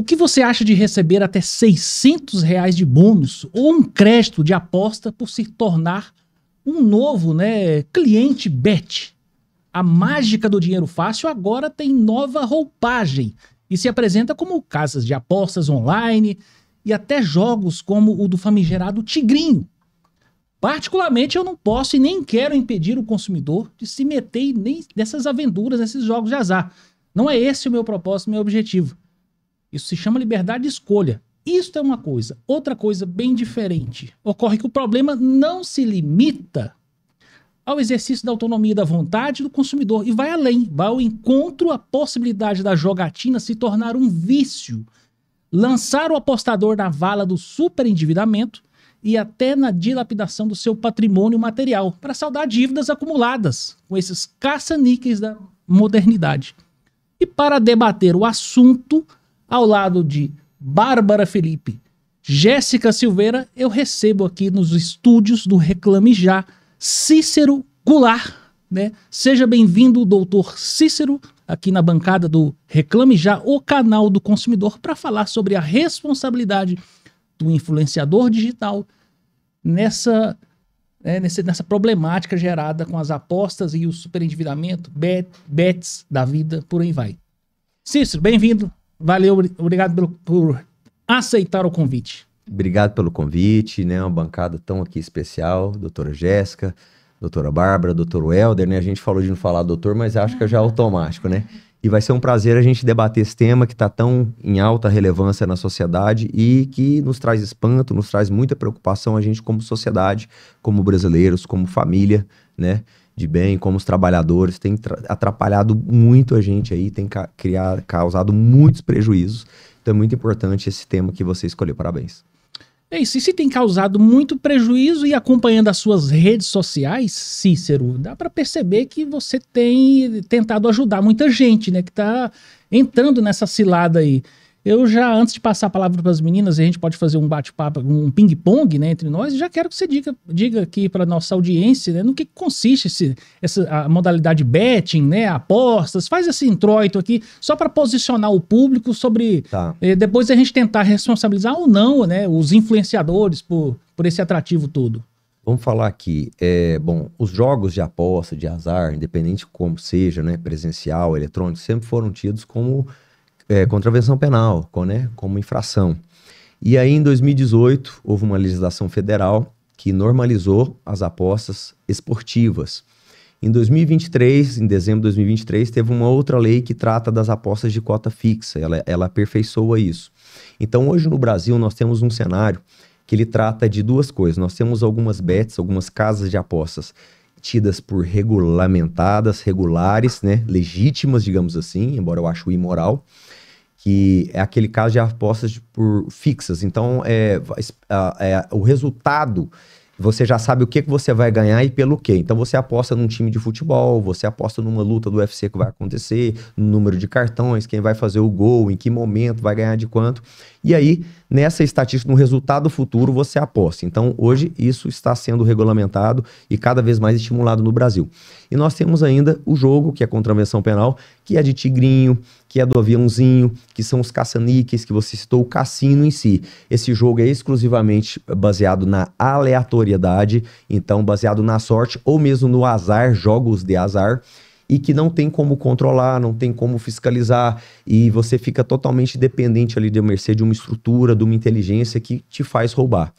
O que você acha de receber até R$ 600 de bônus ou um crédito de aposta por se tornar um novo, né, cliente Bet? A mágica do dinheiro fácil agora tem nova roupagem e se apresenta como casas de apostas online e até jogos como o do famigerado Tigrinho. Particularmente, eu não posso e nem quero impedir o consumidor de se meter nessas aventuras, nesses jogos de azar. Não é esse o meu propósito, o meu objetivo. Isso se chama liberdade de escolha. Isso é uma coisa. Outra coisa bem diferente. Ocorre que o problema não se limita ao exercício da autonomia da vontade do consumidor e vai além, vai ao encontro à possibilidade da jogatina se tornar um vício, lançar o apostador na vala do superendividamento e até na dilapidação do seu patrimônio material para saldar dívidas acumuladas com esses caça-níqueis da modernidade. E para debater o assunto, ao lado de Bárbara Felipe, Jéssica Silveira, eu recebo aqui nos estúdios do Reclame Já, Cícero Goulart, né? Seja bem-vindo, doutor Cícero, aqui na bancada do Reclame Já, o canal do consumidor, para falar sobre a responsabilidade do influenciador digital nessa problemática gerada com as apostas e o superendividamento, bets da vida, por aí vai. Cícero, bem-vindo. Valeu, obrigado por aceitar o convite. Obrigado pelo convite, né? Uma bancada tão aqui especial, doutora Jéssica, doutora Bárbara, doutor Helder, né? A gente falou de não falar doutor, mas acho que já é automático, né? E vai ser um prazer a gente debater esse tema que está tão em alta relevância na sociedade e que nos traz espanto, nos traz muita preocupação a gente como sociedade, como brasileiros, como família, né? De bem, como os trabalhadores, tem atrapalhado muito a gente aí, tem causado muitos prejuízos. Então é muito importante esse tema que você escolheu. Parabéns. É isso, e se tem causado muito prejuízo e acompanhando as suas redes sociais, Cícero, dá para perceber que você tem tentado ajudar muita gente, né, que tá entrando nessa cilada aí. Eu já, antes de passar a palavra para as meninas, a gente pode fazer um bate-papo, um ping-pong, né, entre nós, já quero que você diga aqui para nossa audiência, né, no que consiste a modalidade betting, né, apostas, faz esse introito aqui, só para posicionar o público sobre, depois a gente tentar responsabilizar ou não, né, os influenciadores por esse atrativo todo. Vamos falar aqui, os jogos de aposta, de azar, independente como seja, né, presencial, eletrônico, sempre foram tidos como contravenção penal, como infração. E aí, em 2018, houve uma legislação federal que normalizou as apostas esportivas. Em 2023, em dezembro de 2023, teve uma outra lei que trata das apostas de cota fixa, ela aperfeiçoa isso. Então, hoje no Brasil, nós temos um cenário que ele trata de duas coisas. Nós temos algumas bets, algumas casas de apostas tidas por regulamentadas, regulares, né, legítimas, digamos assim, embora eu ache imoral, que é aquele caso de apostas por fixas. Então, o resultado, você já sabe o que você vai ganhar e pelo quê. Então, você aposta num time de futebol, você aposta numa luta do UFC que vai acontecer, no número de cartões, quem vai fazer o gol, em que momento, vai ganhar de quanto. E aí, nessa estatística, no resultado futuro, você aposta. Então, hoje, isso está sendo regulamentado e cada vez mais estimulado no Brasil. E nós temos ainda o jogo, que é contravenção penal, que é de tigrinho, que é do aviãozinho, que são os caça-níqueis, que você citou, o cassino em si. Esse jogo é exclusivamente baseado na aleatoriedade, então baseado na sorte, ou mesmo no azar, jogos de azar, e que não tem como controlar, não tem como fiscalizar, e você fica totalmente dependente ali de mercê de uma estrutura, de uma inteligência que te faz roubar.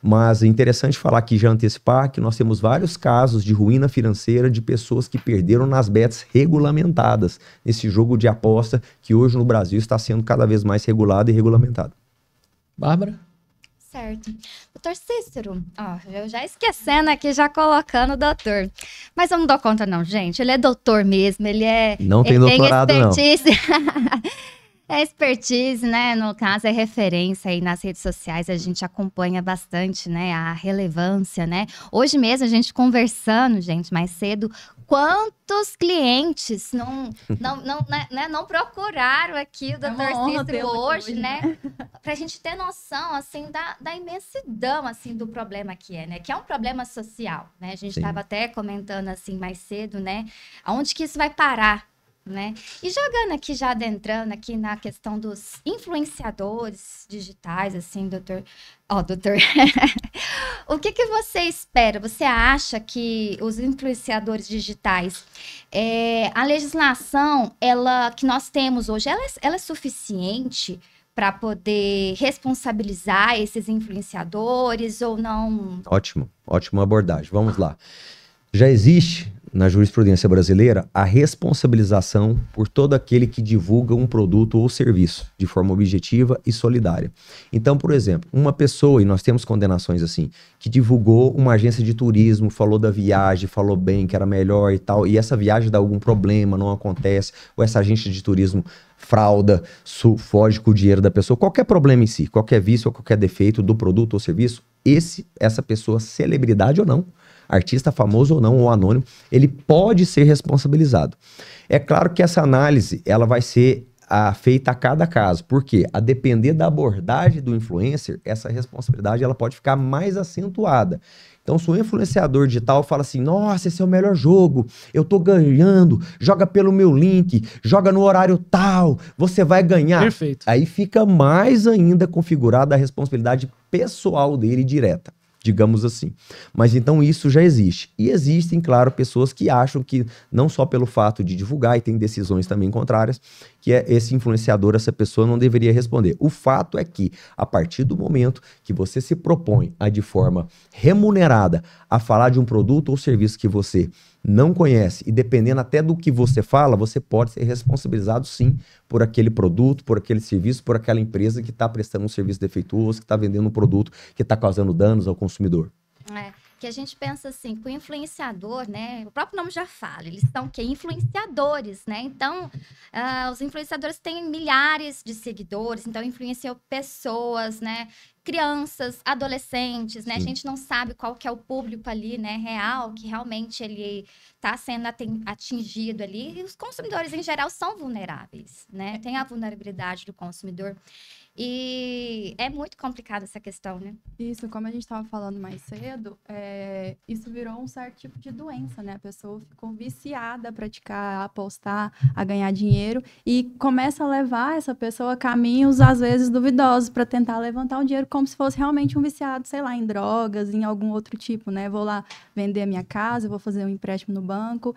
Mas é interessante falar aqui, já antecipar, que nós temos vários casos de ruína financeira de pessoas que perderam nas bets regulamentadas, nesse jogo de aposta que hoje no Brasil está sendo cada vez mais regulado e regulamentado. Bárbara? Certo. Doutor Cícero, eu já esquecendo aqui, já colocando o doutor. Mas eu não dou conta não, gente. Ele é doutor mesmo, ele é... Não tem doutorado, não. É expertise, né? No caso, é referência aí nas redes sociais. A gente acompanha bastante, né? A relevância, né? Hoje mesmo, a gente conversando, gente, mais cedo, quantos clientes não procuraram aqui o Dr. Cícero hoje, né? Pra gente ter noção, assim, da imensidão, assim, do problema que é, né? Que é um problema social, né? A gente estava até comentando, assim, mais cedo, né? Aonde que isso vai parar? né? E jogando aqui, já adentrando aqui na questão dos influenciadores digitais, assim, doutor... O que você espera? Você acha que os influenciadores digitais, a legislação que nós temos hoje, ela é suficiente para poder responsabilizar esses influenciadores ou não? Ótima abordagem. Vamos lá. Já existe na jurisprudência brasileira a responsabilização por todo aquele que divulga um produto ou serviço de forma objetiva e solidária. Então, por exemplo, uma pessoa, e nós temos condenações assim, que divulgou uma agência de turismo, falou da viagem, falou bem que era melhor e tal, e essa viagem dá algum problema, não acontece, ou essa agência de turismo frauda, foge com o dinheiro da pessoa, qualquer problema em si, qualquer vício ou qualquer defeito do produto ou serviço, essa pessoa, celebridade ou não, artista famoso ou não, ou anônimo, ele pode ser responsabilizado. É claro que essa análise, ela vai ser feita a cada caso, porque a depender da abordagem do influencer, essa responsabilidade ela pode ficar mais acentuada. Então, se o influenciador digital fala assim, nossa, esse é o melhor jogo, eu tô ganhando, joga pelo meu link, joga no horário tal, você vai ganhar. Perfeito. Aí fica mais ainda configurada a responsabilidade pessoal dele direta, digamos assim. Mas então isso já existe. E existem, claro, pessoas que acham que não só pelo fato de divulgar, e tem decisões também contrárias, que esse influenciador, essa pessoa não deveria responder. O fato é que, a partir do momento que você se propõe a, de forma remunerada, a falar de um produto ou serviço que você não conhece, e dependendo até do que você fala, você pode ser responsabilizado sim por aquele produto, por aquele serviço, por aquela empresa que está prestando um serviço defeituoso, que está vendendo um produto que está causando danos ao consumidor. Que a gente pensa assim, que o influenciador, né, o próprio nome já fala, eles são o quê? Influenciadores, né? Então, os influenciadores têm milhares de seguidores, então influenciam pessoas, né? Crianças, adolescentes, né? Sim. A gente não sabe qual que é o público ali, né, real, que realmente ele está sendo atingido ali. E os consumidores, em geral, são vulneráveis, né? Tem a vulnerabilidade do consumidor. E é muito complicada essa questão, né? Isso, como a gente estava falando mais cedo, isso virou um certo tipo de doença, né? A pessoa ficou viciada a praticar, a apostar, a ganhar dinheiro e começa a levar essa pessoa a caminhos, às vezes, duvidosos para tentar levantar um dinheiro como se fosse realmente um viciado, sei lá, em drogas, em algum outro tipo, né? Vou lá vender a minha casa, vou fazer um empréstimo no banco.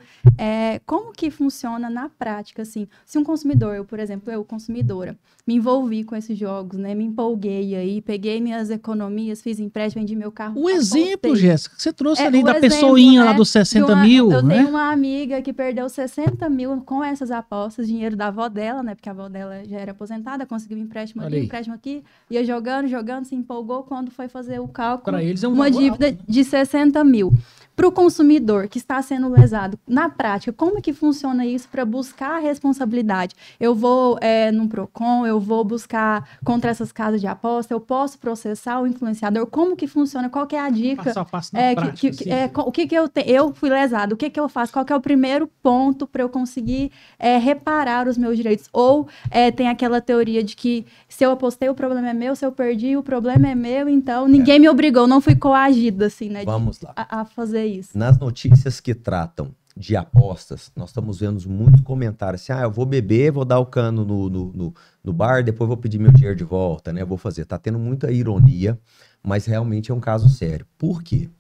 Como que funciona na prática, assim? Se um consumidor, eu, por exemplo, consumidora, me envolvi com esses jogos, né? Me empolguei aí, peguei minhas economias, fiz empréstimo, vendi meu carro. O exemplo, Jéssica, que você trouxe ali da exemplo, pessoinha, né? Lá dos 60 mil, eu né? tenho uma amiga que perdeu 60 mil com essas apostas, dinheiro da avó dela, né? Porque a avó dela já era aposentada, conseguiu um empréstimo ali, empréstimo aqui, ia jogando, se empolgou quando foi fazer o cálculo. Para eles é uma dívida alto, né? De 60 mil. Para o consumidor que está sendo lesado, na prática, como é que funciona isso para buscar a responsabilidade? Eu vou num PROCON, eu vou buscar contra essas casas de aposta, eu posso processar o influenciador? Como que funciona? Qual que é a dica? Passo a passo na prática, o que eu fui lesado? O que eu faço? Qual que é o primeiro ponto para eu conseguir reparar os meus direitos? Ou tem aquela teoria de que se eu apostei, o problema é meu, se eu perdi, o problema é meu, então ninguém me obrigou, não fui coagida, assim, né? Vamos lá. A fazer isso. Nas notícias que tratam de apostas, nós estamos vendo muito comentário assim, eu vou beber, vou dar o cano no bar, depois vou pedir meu dinheiro de volta, né? Vou fazer. Tá tendo muita ironia, mas realmente é um caso sério. Por quê?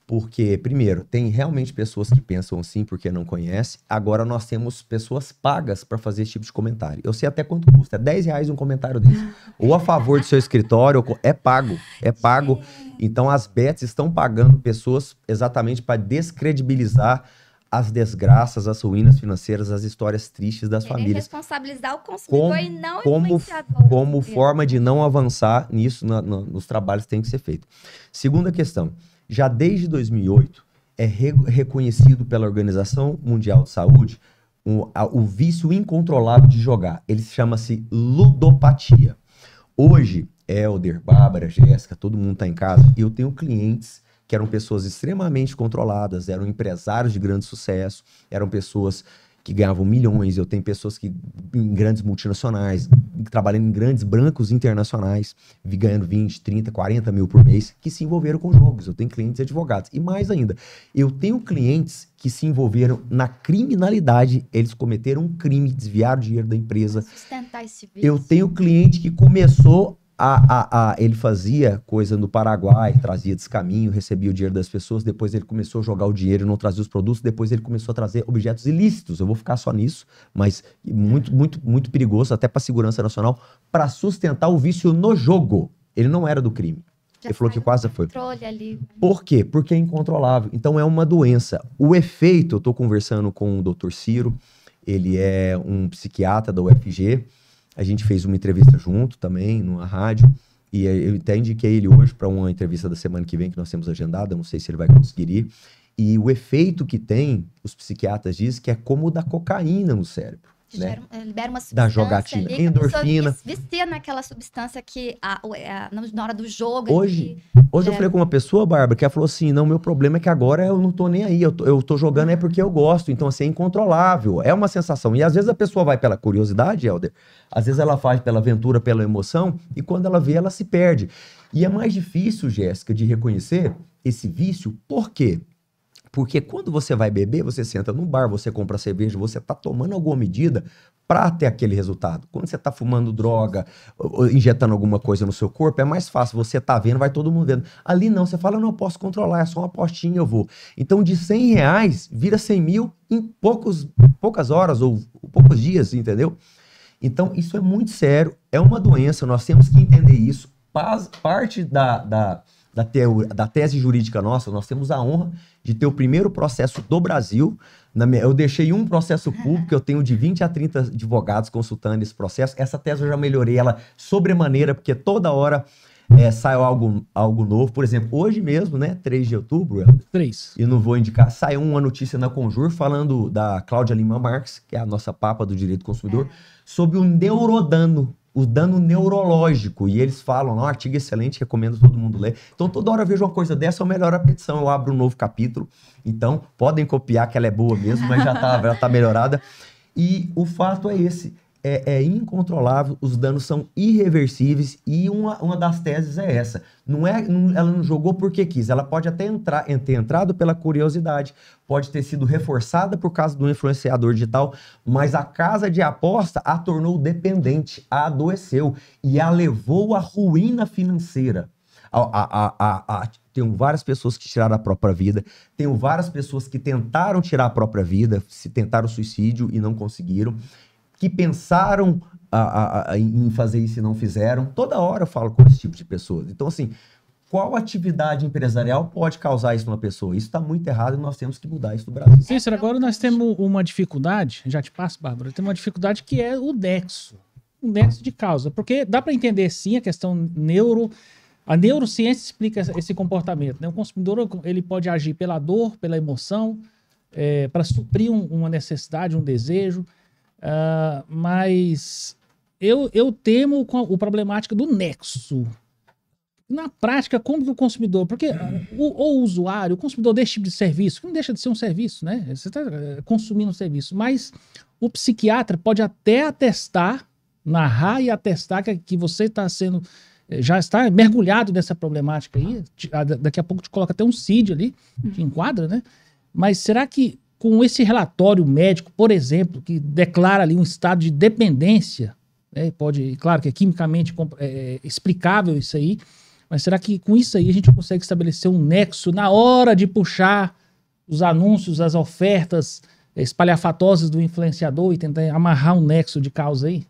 Porque, primeiro, tem realmente pessoas que pensam assim porque não conhecem. Agora nós temos pessoas pagas para fazer esse tipo de comentário. Eu sei até quanto custa. É R$10 um comentário desse. Ou a favor do seu escritório, é pago. É pago. Então as bets estão pagando pessoas exatamente para descredibilizar as desgraças, as ruínas financeiras, as histórias tristes das famílias. Responsabilizar o consumidor e não o influenciador. Como forma de não avançar nisso, nos trabalhos que tem que ser feito. Segunda questão. Já desde 2008, é reconhecido pela Organização Mundial de Saúde o vício incontrolável de jogar. Ele chama-se ludopatia. Hoje, Helder, Bárbara, Jéssica, todo mundo está em casa, e eu tenho clientes que eram pessoas extremamente controladas, eram empresários de grande sucesso, eram pessoas que ganhavam milhões, eu tenho pessoas que em grandes multinacionais, trabalhando em grandes bancos internacionais, ganhando 20, 30, 40 mil por mês, que se envolveram com jogos. Eu tenho clientes advogados. E mais ainda, eu tenho clientes que se envolveram na criminalidade, eles cometeram um crime, desviaram dinheiro da empresa. Sustentar esse vício. Eu tenho cliente que começou ele fazia coisa no Paraguai, trazia descaminho, recebia o dinheiro das pessoas, depois ele começou a jogar o dinheiro e não trazia os produtos, depois ele começou a trazer objetos ilícitos. Eu vou ficar só nisso, mas muito, muito, muito perigoso, até para a segurança nacional, para sustentar o vício no jogo. Ele não era do crime. Ele falou que quase foi. Ali. Por quê? Porque é incontrolável. Então é uma doença. O efeito, eu estou conversando com o Dr. Ciro, ele é um psiquiatra da UFG, a gente fez uma entrevista junto também, numa rádio, e eu até indiquei ele hoje para uma entrevista da semana que vem, que nós temos agendada, não sei se ele vai conseguir ir. E o efeito que tem, os psiquiatras dizem que é como o da cocaína no cérebro. Né? Libera uma substância da jogatina, ali, endorfina. Vicia naquela substância que na hora do jogo... Hoje eu falei com uma pessoa, Bárbara, que ela falou assim, não, meu problema é que agora eu não tô nem aí, eu tô jogando é porque eu gosto, então assim, é incontrolável, é uma sensação. E às vezes a pessoa vai pela curiosidade, Helder, às vezes ela faz pela aventura, pela emoção, e quando ela vê, ela se perde. E é mais difícil, Jéssica, de reconhecer esse vício, por quê? Porque quando você vai beber, você senta num bar, você compra cerveja, você está tomando alguma medida para ter aquele resultado. Quando você está fumando droga, ou injetando alguma coisa no seu corpo, é mais fácil. Você tá vendo, vai todo mundo vendo. Ali não, você fala, eu não posso controlar, é só uma apostinha, eu vou. Então de R$100 vira 100 mil em poucas horas ou poucos dias, entendeu? Então isso é muito sério, é uma doença, nós temos que entender isso. Parte da tese jurídica nossa, nós temos a honra de ter o primeiro processo do Brasil. Eu deixei um processo público, eu tenho de 20 a 30 advogados consultando esse processo. Essa tese eu já melhorei ela sobremaneira, porque toda hora sai algo novo. Por exemplo, hoje mesmo, né, 3 de outubro, 3. E não vou indicar, saiu uma notícia na Conjur falando da Cláudia Lima Marques, que é a nossa papa do direito do consumidor, sobre o neurodano, o dano neurológico, e eles falam, um artigo excelente, recomendo todo mundo ler. Então toda hora eu vejo uma coisa dessa, eu melhoro a petição, eu abro um novo capítulo, então podem copiar que ela é boa mesmo, mas já tá melhorada. E o fato é esse, é incontrolável, os danos são irreversíveis, e uma das teses é essa, ela não jogou porque quis, ela pode até ter entrado pela curiosidade, pode ter sido reforçada por causa do influenciador digital, mas a casa de aposta a tornou dependente, a adoeceu e a levou à ruína financeira. Tenho várias pessoas que tiraram a própria vida, tenho várias pessoas que tentaram tirar a própria vida, tentaram suicídio e não conseguiram, que pensaram em fazer isso e não fizeram. Toda hora eu falo com esse tipo de pessoas. Então, assim, qual atividade empresarial pode causar isso numa pessoa? Isso está muito errado e nós temos que mudar isso no Brasil. Cícero, agora nós temos uma dificuldade, já te passo, Bárbara, temos uma dificuldade que é o nexo de causa, porque dá para entender sim a questão a neurociência explica esse comportamento, né? O consumidor ele pode agir pela dor, pela emoção, para suprir uma necessidade, um desejo, mas eu temo com a problemática do nexo. Na prática, como que o consumidor... Porque o usuário, o consumidor desse tipo de serviço, que não deixa de ser um serviço, né? Você está consumindo um serviço. Mas o psiquiatra pode até atestar, narrar e atestar que você está sendo... Já está mergulhado nessa problemática aí. Daqui a pouco te coloca até um CID ali, te enquadra, né? Mas será que com esse relatório médico, por exemplo, que declara ali um estado de dependência, né? Claro que é quimicamente explicável isso aí, mas será que com isso aí a gente consegue estabelecer um nexo na hora de puxar os anúncios, as ofertas espalhafatosas do influenciador e tentar amarrar um nexo de causa aí?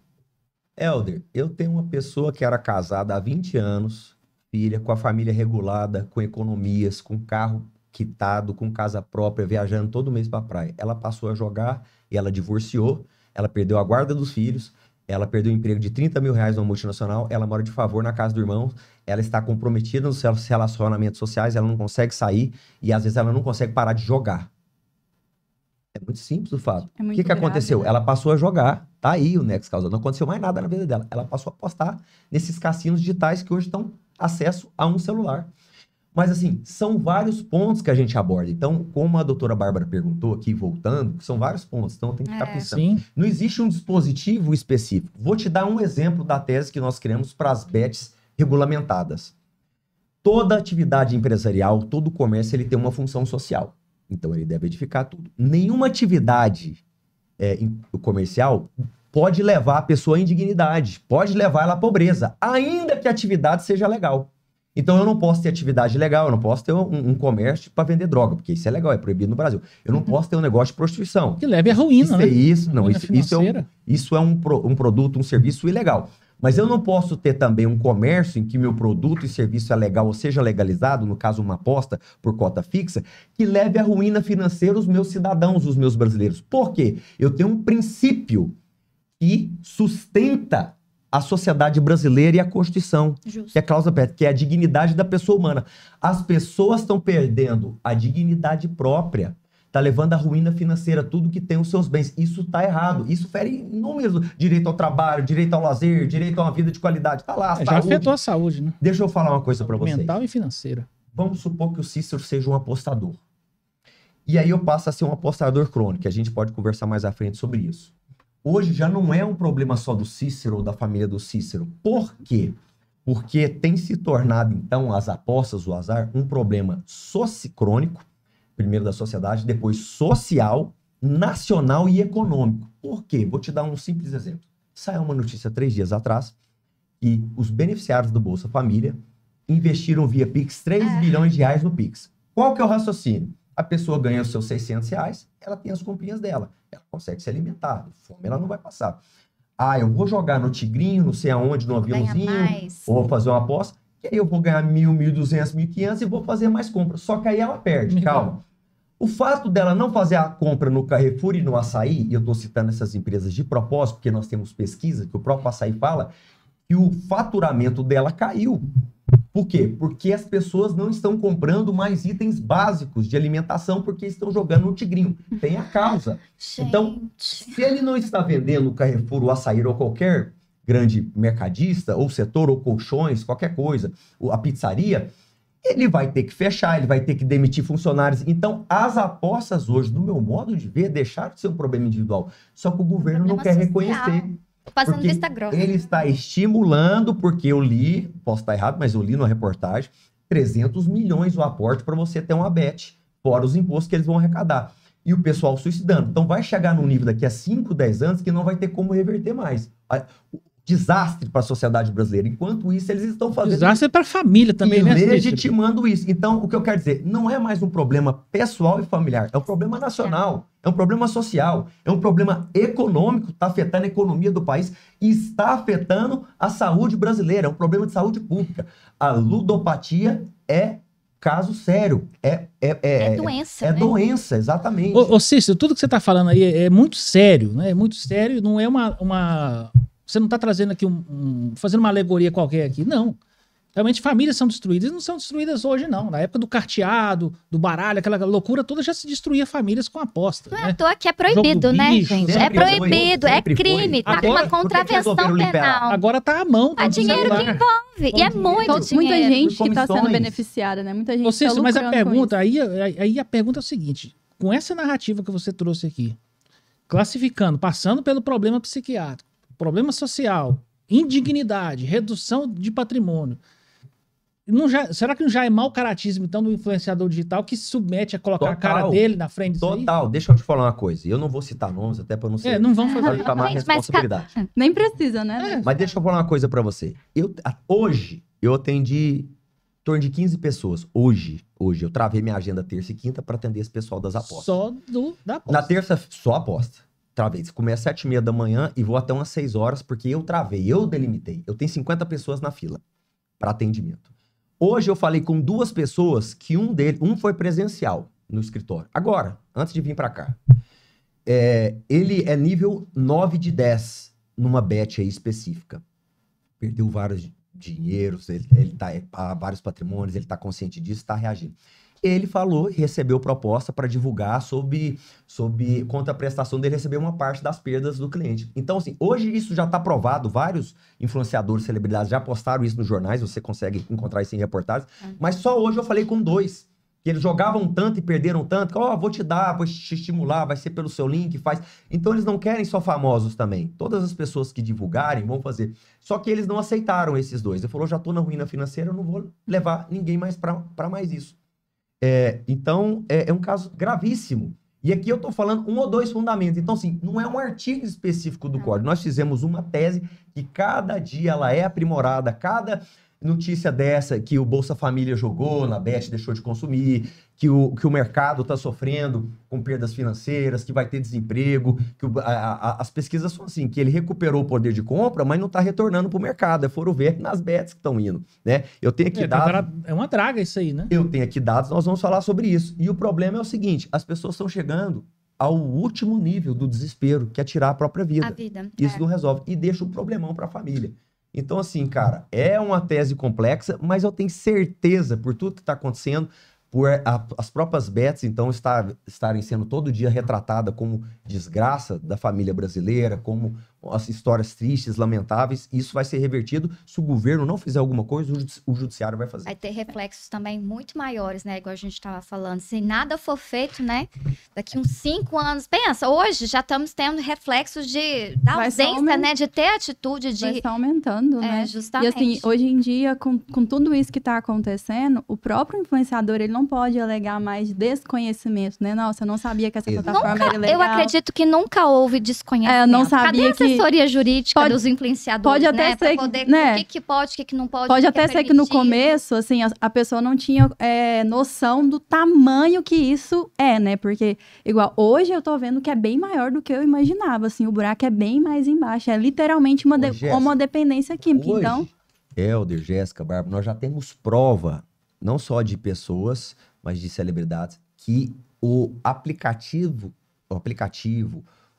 Helder, eu tenho uma pessoa que era casada há 20 anos, filha, com a família regulada, com economias, com carro quitado, com casa própria, viajando todo mês para praia. Ela passou a jogar e ela divorciou, ela perdeu a guarda dos filhos, ela perdeu o emprego de R$30 mil numa multinacional, ela mora de favor na casa do irmão, ela está comprometida nos seus relacionamentos sociais, ela não consegue sair e às vezes ela não consegue parar de jogar. É muito simples o fato. O que aconteceu? Né? Ela passou a jogar, tá aí o nexo causal, não aconteceu mais nada na vida dela. Ela passou a apostar nesses cassinos digitais que hoje estão acesso a um celular. Mas, assim, são vários pontos que a gente aborda. Então, como a doutora Bárbara perguntou aqui, voltando, são vários pontos. Então, tem que ficar pensando. Sim. Não existe um dispositivo específico. Vou te dar um exemplo da tese que nós criamos para as bets regulamentadas. Toda atividade empresarial, todo comércio, ele tem uma função social. Então, ele deve edificar tudo. Nenhuma atividade comercial pode levar a pessoa à indignidade, pode levar ela à pobreza, ainda que a atividade seja legal. Então, eu não posso ter atividade legal, eu não posso ter um comércio para vender droga, porque isso é legal, é proibido no Brasil. Eu não posso ter um negócio de prostituição. Que leve à ruína, né? Isso é um produto, um serviço ilegal. Mas eu não posso ter também um comércio em que meu produto e serviço é legal ou seja legalizado, no caso uma aposta por cota fixa, que leve à ruína financeira os meus cidadãos, os meus brasileiros. Por quê? Eu tenho um princípio que sustenta a sociedade brasileira e a Constituição, Justo. que é a cláusula pétrea, que é a dignidade da pessoa humana. As pessoas estão perdendo a dignidade própria, está levando à ruína financeira tudo que tem os seus bens. Isso está errado. Isso fere inúmeros direito ao trabalho, direito ao lazer, direito a uma vida de qualidade. Está lá, Já afetou a saúde, né? Deixa eu falar uma coisa para vocês. Mental e financeira. Vamos supor que o Cícero seja um apostador. E aí eu passo a ser um apostador crônico. A gente pode conversar mais à frente sobre isso. Hoje já não é um problema só do Cícero ou da família do Cícero. Por quê? Porque tem se tornado, então, as apostas, o azar, um problema crônico, primeiro da sociedade, depois social, nacional e econômico. Por quê? Vou te dar um simples exemplo. Saiu uma notícia 3 dias atrás que os beneficiários do Bolsa Família investiram via Pix 3 bilhões de reais no Pix. Qual que é o raciocínio? A pessoa ganha os seus 600 reais, ela tem as comprinhas dela, ela consegue se alimentar, fome ela não vai passar. Eu vou jogar no Tigrinho, não sei aonde, no aviãozinho, ou vou fazer uma aposta, e aí eu vou ganhar 1.000, 1.200, 1.500 e vou fazer mais compras. Só que aí ela perde, calma. O fato dela não fazer a compra no Carrefour e no Açaí, e eu estou citando essas empresas de propósito, porque nós temos pesquisa que o próprio Açaí fala, que o faturamento dela caiu. Por quê? Porque as pessoas não estão comprando mais itens básicos de alimentação porque estão jogando no Tigrinho. Tem a causa. Gente. Então, se ele não está vendendo o Carrefour, o Açaí ou qualquer grande mercadista, ou setor, ou colchões, qualquer coisa, a pizzaria, ele vai ter que fechar, ele vai ter que demitir funcionários. Então, as apostas hoje, do meu modo de ver, deixaram de ser um problema individual. Só que o governo não quer reconhecer. Fazendo Porque vista grossa. ele está estimulando, porque eu li, posso estar errado, mas eu li numa reportagem, 300 milhões o aporte para você ter uma bet, fora os impostos que eles vão arrecadar. E o pessoal suicidando. Então vai chegar num nível daqui a 5, 10 anos que não vai ter como reverter mais. Desastre para a sociedade brasileira. Enquanto isso, eles estão fazendo... Desastre para a família também, né? Legitimando isso. Então, o que eu quero dizer, não é mais um problema pessoal e familiar, é um problema nacional, é um problema social, é um problema econômico, está afetando a economia do país e está afetando a saúde brasileira, é um problema de saúde pública. A ludopatia é caso sério, é doença, é né? doença, exatamente. Ô Cícero, tudo que você está falando aí é muito sério, né? É muito sério, não é Você não está trazendo aqui fazendo uma alegoria qualquer aqui, não. Realmente famílias são destruídas, e não são destruídas hoje, não. Na época do carteado, do baralho, aquela loucura toda, já se destruía famílias com aposta. Não é né? à toa que é proibido, Jogo né, bicho, gente? sempre É proibido, foi, é sempre crime, foi. tá com Agora, uma por que contravenção resolveram liberar? penal. Agora tá à mão. É dinheiro que envolve, e é muito dinheiro. Muita gente que está sendo comissões. beneficiada, né? Muita gente Ô, Cícero, tá mas a lucrando com pergunta, isso. aí a pergunta é o seguinte, com essa narrativa que você trouxe aqui, classificando, passando pelo problema psiquiátrico, problema social, indignidade, redução de patrimônio, será que não já é mau caratismo, então, do influenciador digital que se submete a colocar a cara dele na frente disso aí? Total. Deixa eu te falar uma coisa. Eu não vou citar nomes, até para não ser... Não vamos fazer Pra isso. chamar a Gente, mas responsabilidade. Nem precisa, né? Mas deixa eu falar uma coisa pra você. Hoje, eu atendi em torno de 15 pessoas. Hoje, eu travei minha agenda terça e quinta pra atender esse pessoal das apostas. Só da aposta. Na terça, só aposta. Travei. Começa às 7h30 da manhã e vou até umas 6 horas, porque eu travei, eu delimitei. Eu tenho 50 pessoas na fila pra atendimento. Hoje eu falei com 2 pessoas que um foi presencial no escritório. Agora, antes de vir pra cá. Ele é nível 9 de 10 numa bet aí específica. Perdeu vários dinheiros, ele tá vários patrimônios, ele tá consciente disso, tá reagindo. Ele falou e recebeu proposta para divulgar sob contra a prestação dele receber uma parte das perdas do cliente. Então, assim, hoje isso já está provado, vários influenciadores, celebridades já postaram isso nos jornais, você consegue encontrar isso em reportagens, mas só hoje eu falei com 2, que eles jogavam tanto e perderam tanto, que, vou te dar, vou te estimular, vai ser pelo seu link, faz. Então, eles não querem só famosos também. Todas as pessoas que divulgarem vão fazer. Só que eles não aceitaram esses 2. Ele falou, já estou na ruína financeira, eu não vou levar ninguém mais para mais isso. Então, é um caso gravíssimo. E aqui eu estou falando 1 ou 2 fundamentos. Então, assim, não é um artigo específico do código. Nós fizemos uma tese que cada dia ela é aprimorada, cada notícia dessa que o Bolsa Família jogou na Bet, deixou de consumir, que o mercado está sofrendo com perdas financeiras, que vai ter desemprego, que as pesquisas são assim, que ele recuperou o poder de compra, mas não está retornando para o mercado. Foram ver nas bets que estão indo, né? Eu tenho aqui dados... É uma draga isso aí, né? Eu tenho aqui dados, nós vamos falar sobre isso. E o problema é o seguinte, as pessoas estão chegando ao último nível do desespero, que é tirar a própria vida. A vida. Isso não resolve. E deixa um problemão para a família. Então, assim, cara, é uma tese complexa, mas eu tenho certeza, por tudo que está acontecendo, por as próprias bets, então, estarem sendo todo dia retratadas como desgraça da família brasileira, como as histórias tristes, lamentáveis, isso vai ser revertido. Se o governo não fizer alguma coisa, o judiciário vai fazer. Vai ter reflexos também muito maiores, né? Igual a gente estava falando. Se nada for feito, né? Daqui uns 5 anos... Pensa, hoje já estamos tendo reflexos da ausência, né? De ter atitude, de... Vai estar aumentando, né? Justamente. E assim, hoje em dia, com tudo isso que está acontecendo, o próprio influenciador, ele não pode alegar mais desconhecimento, né? Nossa, eu não sabia que essa plataforma era legal. Eu acredito que nunca houve desconhecimento. Eu não sabia. Cadê a assessoria jurídica dos influenciadores, pode até ser, poder, né? O que pode, o que não pode. Pode até ser que no começo, assim, a pessoa não tinha noção do tamanho que isso é, né? Porque, igual, hoje eu tô vendo que é bem maior do que eu imaginava, assim, o buraco é bem mais embaixo. É literalmente uma dependência química, hoje, então... Helder, Jéssica, Bárbara, nós já temos prova, não só de pessoas, mas de celebridades, que o aplicativo,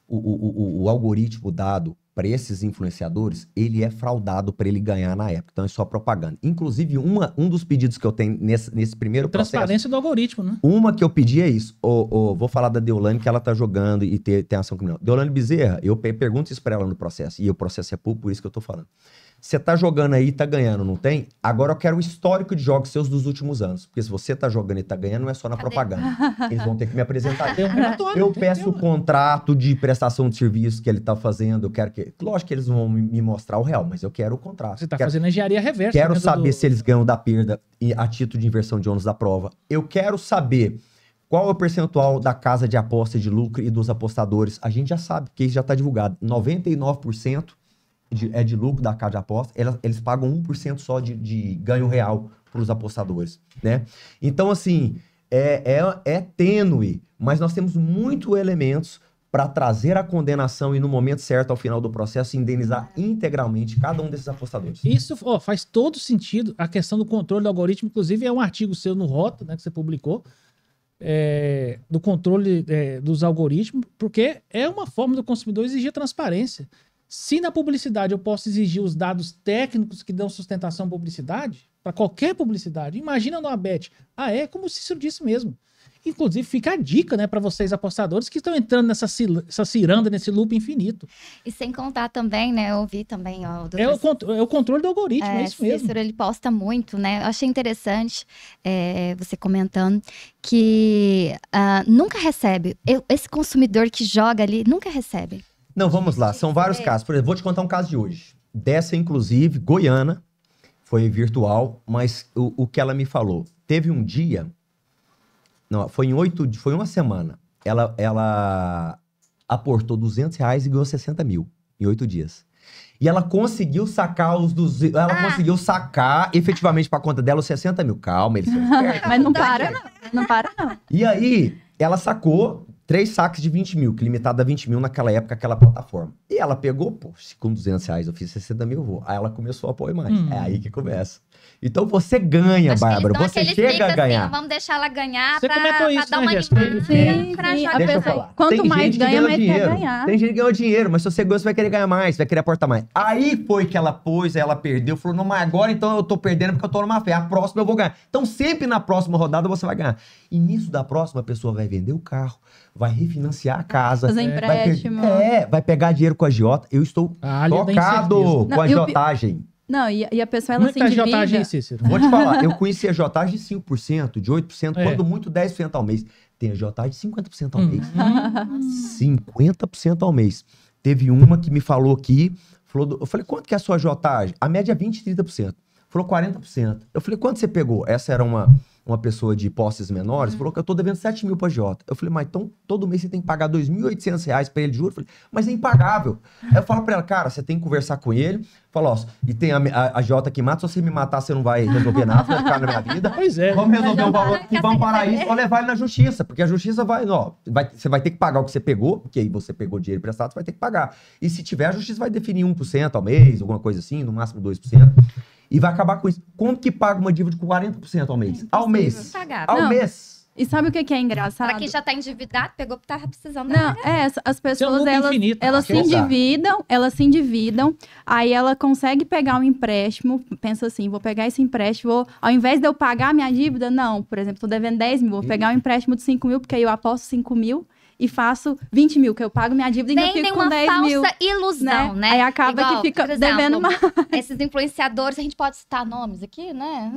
o algoritmo dado para esses influenciadores, ele é fraudado para ele ganhar na época. Então é só propaganda. Inclusive, um dos pedidos que eu tenho nesse primeiro processo... Transparência do algoritmo, né? Uma que eu pedi é isso. Vou falar da Deolane, que ela tá jogando e tem ação criminal. Deolane Bezerra, eu pergunto isso para ela no processo. E o processo é público, por isso que eu tô falando. Você tá jogando aí e tá ganhando, não tem? Agora eu quero o histórico de jogos seus dos últimos anos. Porque se você tá jogando e tá ganhando, não é só na propaganda. Eles vão ter que me apresentar. Eu peço o contrato de prestação de serviço que ele tá fazendo. Eu quero que... Lógico que eles vão me mostrar o real, mas eu quero o contrato. Você tá fazendo engenharia reversa. Quero saber se eles ganham da perda a título de inversão de ônus da prova. Eu quero saber qual é o percentual da casa de aposta de lucro e dos apostadores. A gente já sabe, porque isso já tá divulgado. 99% é de lucro da casa de aposta, eles pagam 1% só de ganho real para os apostadores, né? Então, assim, é tênue, mas nós temos muitos elementos para trazer a condenação e, no momento certo, ao final do processo, indenizar integralmente cada um desses apostadores. Isso faz todo sentido. A questão do controle do algoritmo, inclusive, é um artigo seu no Rota, né, que você publicou, do controle dos algoritmos, porque é uma forma do consumidor exigir transparência. Se na publicidade eu posso exigir os dados técnicos que dão sustentação à publicidade, para qualquer publicidade, imagina no Abet. É como o Cícero disse mesmo. Inclusive, fica a dica, né, para vocês apostadores que estão entrando nessa ciranda, nesse loop infinito. E sem contar também, né, eu ouvi também... É o controle do algoritmo, é isso mesmo. Cícero, ele posta muito, né, eu achei interessante você comentando que nunca recebe, esse consumidor que joga ali, nunca recebe. Não, vamos lá, são vários casos. Por exemplo, vou te contar um caso de hoje. Dessa, inclusive, goiana, foi virtual, mas o que ela me falou, teve um dia, não, foi uma semana, ela aportou R$200 e ganhou 60 mil em 8 dias. E ela conseguiu sacar conseguiu sacar efetivamente para a conta dela os 60 mil. Calma, eles são espertos. Mas não para, não para, não. E aí, ela sacou 3 saques de 20 mil, que limitada a 20 mil naquela época, aquela plataforma. E ela pegou, pô, com 200 reais eu fiz 60 mil, vou. Aí ela começou a apoiar mais. É aí que começa. Então você ganha, Acho que Bárbara. eles dão Você aquele chega pique a ganhar. Assim, vamos deixar ela ganhar Você comentou pra isso, dar né, uma Jéssica? animada. Sim, pra sim, já- a Deixa eu pessoa- falar. quanto Tem mais gente que ganha, ganha mais quer dinheiro. ganhar. Tem gente que ganhou dinheiro, mas se você ganhou, você vai querer ganhar mais, vai querer aportar mais. Aí foi que ela pôs, aí ela perdeu, falou, não, mas agora então eu tô perdendo porque eu tô numa fé. A próxima eu vou ganhar. Então sempre na próxima rodada você vai ganhar. E nisso da próxima, a pessoa vai vender o carro, vai refinanciar a casa. Fazer vai empréstimo. vai pegar dinheiro com a agiota. Eu estou Ah, lhe dá tocado incerteza. com Não, a e o agiotagem. Não, e a pessoa, ela Como é se que tá a agiotagem endivida. aí, Cícero? Vou te falar, eu conheci agiotagem de 5%, de 8%, É. quando muito 10% ao mês. Tem agiotagem de 50% ao mês. Hum. 50% ao mês. Teve uma que me falou aqui, eu falei, quanto que é a sua agiotagem? A média é 20%, 30%. Falou 40%. Eu falei, quanto você pegou? Essa era uma pessoa de posses menores, falou que eu tô devendo 7 mil pra agiota. Eu falei, mas então todo mês você tem que pagar R$ 2.800 pra ele de juros? Eu falei, mas é impagável. Aí eu falo pra ela, cara, você tem que conversar com ele. Fala, ó, e tem a agiota que mata, se você me matar, você não vai resolver nada, você vai ficar na minha vida. Pois é. Vamos resolver o valor aqui, vamos parar isso, vamos levar ele na justiça, porque a justiça você vai ter que pagar o que você pegou, porque aí você pegou dinheiro emprestado, você vai ter que pagar. E se tiver, a justiça vai definir 1% ao mês, alguma coisa assim, no máximo 2%, e vai acabar com isso. Como que paga uma dívida com 40% ao mês? Ao mês. Impagável. Ao Não. mês. E sabe o que é engraçado? Pra quem já tá endividado, pegou porque tava precisando. Não, as Seu pessoas, lucro elas, infinito. elas se Exato. endividam, aí ela consegue pegar um empréstimo, pensa assim, vou pegar esse empréstimo, ao invés de eu pagar minha dívida, não, por exemplo, tô devendo 10 mil, vou pegar um empréstimo de 5 mil, porque aí eu aposto 5 mil e faço 20 mil, que eu pago minha dívida e ainda Vendem fico com uma 10 falsa mil. ilusão, né? Aí acaba Igual, que fica por exemplo, devendo mais. Esses influenciadores, a gente pode citar nomes aqui, né?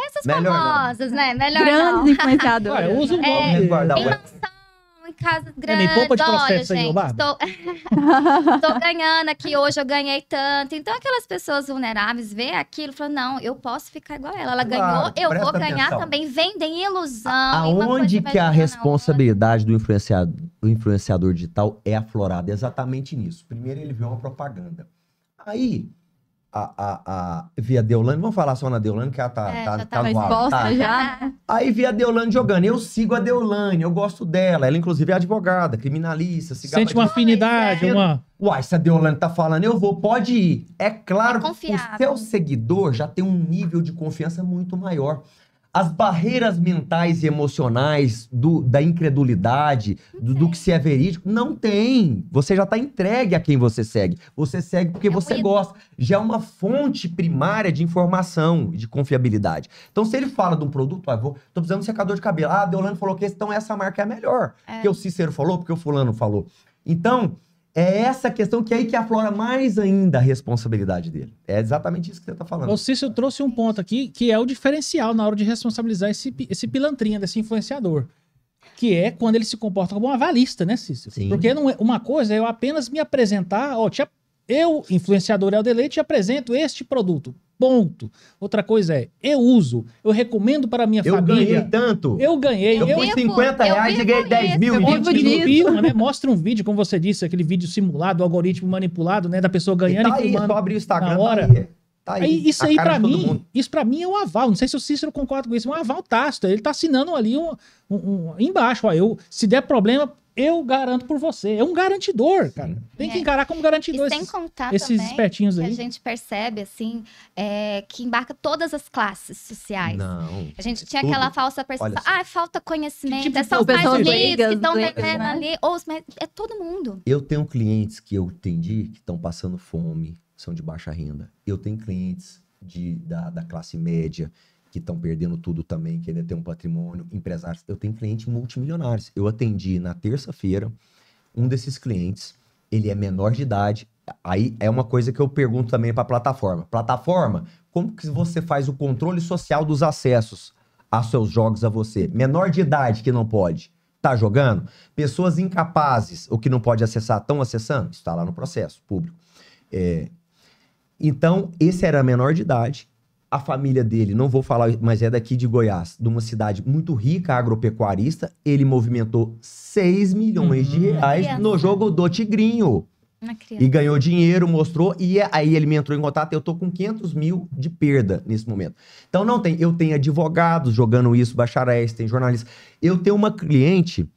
Essas Melhor não. famosas, né? Melhor Grandes não. influenciadores. Ué, usa o nome. É, Resguardar Em o- mansão, em casas me grandes. poupa de Olha, processo aí, ô gente, Bárbara. tô ganhando aqui, hoje eu ganhei tanto. Então, aquelas pessoas vulneráveis vê aquilo e falam, não, eu posso ficar igual ela. Ela Claro, ganhou, eu vou presta ganhar atenção. também. Vendem ilusão. e uma Aonde coisa que a vai gerando responsabilidade do influenciador digital é aflorada? Exatamente nisso. Primeiro ele vê uma propaganda. Aí, via Deolane, vamos falar só na Deolane, que ela tá já no tava ar, exposta tá? já. Aí vi a Deolane jogando. Eu sigo a Deolane, eu gosto dela. Ela, inclusive, é advogada, criminalista. Sente uma afinidade, uma... Uai, se a Deolane tá falando, eu vou, pode ir. É claro É que o confiável. seu seguidor já tem um nível de confiança muito maior. As barreiras mentais e emocionais da incredulidade, do que se é verídico, não tem. Você já tá entregue a quem você segue. Você segue porque É um você ídolo. gosta. Já é uma fonte primária de informação, de confiabilidade. Então, se ele fala de um produto, tô precisando de um secador de cabelo. Ah, a Deolane falou que então essa marca é a melhor. Porque o Cícero falou, porque o fulano falou. Então, é essa questão que é aí que aflora mais ainda a responsabilidade dele. É exatamente isso que você tá falando. O Cícero trouxe um ponto aqui que é o diferencial na hora de responsabilizar esse pilantrinha desse influenciador. Que é quando ele se comporta como um avalista, né, Cícero? Sim. Porque não é, uma coisa é eu apenas me apresentar, eu, influenciador Eldelei, te apresento este produto. Ponto. Outra coisa é, eu uso, eu recomendo para a minha Eu família. ganhei tanto. Eu ganhei. Eu Eu pus vivo- 50 eu reais e vivo ganhei 10 mil. isso, em eu 20 vivo minutos. disso. Filma, né? Mostra um vídeo, como você disse, aquele vídeo simulado, o algoritmo manipulado, né? Da pessoa ganhando Tá e aí, filmando. só abrir o Instagram, na hora. tá aí. Tá Aí, isso a aí, cara pra de todo mim, mundo. isso pra mim é um aval. Não sei se o Cícero concorda com isso, é um aval tácito. Ele tá assinando ali embaixo, ó. Se der problema, eu garanto por você. É um garantidor, cara. Tem que encarar como garantidor E sem esses, contar esses também espertinhos que a aí. gente percebe, assim, que embarca todas as classes sociais. Não. A gente tinha Tudo. aquela falsa percepção. Olha só. falta conhecimento. Que tipo É de só os mais pessoas ricos que leigas, estão leigas, vendendo né? ali. Ou é todo mundo. Eu tenho clientes que eu atendi que estão passando fome, são de baixa renda. Eu tenho clientes da classe média que estão perdendo tudo também, que ainda tem um patrimônio, empresários. Eu tenho clientes multimilionários. Eu atendi na terça-feira um desses clientes, ele é menor de idade. Aí é uma coisa que eu pergunto também para a plataforma. Plataforma, como que você faz o controle social dos acessos a seus jogos a você? Menor de idade que não pode. Tá jogando? Pessoas incapazes, ou que não pode acessar, estão acessando? Está lá no processo público. Então, esse era menor de idade. A família dele, não vou falar, mas é daqui de Goiás, de uma cidade muito rica, agropecuarista. Ele movimentou 6 milhões de reais Criança. no jogo do Tigrinho. Uma criança. E ganhou dinheiro, mostrou, e aí ele me entrou em contato, eu tô com 500 mil de perda nesse momento. Então não tem, eu tenho advogados jogando isso, bacharéis, tem jornalistas. Eu tenho uma cliente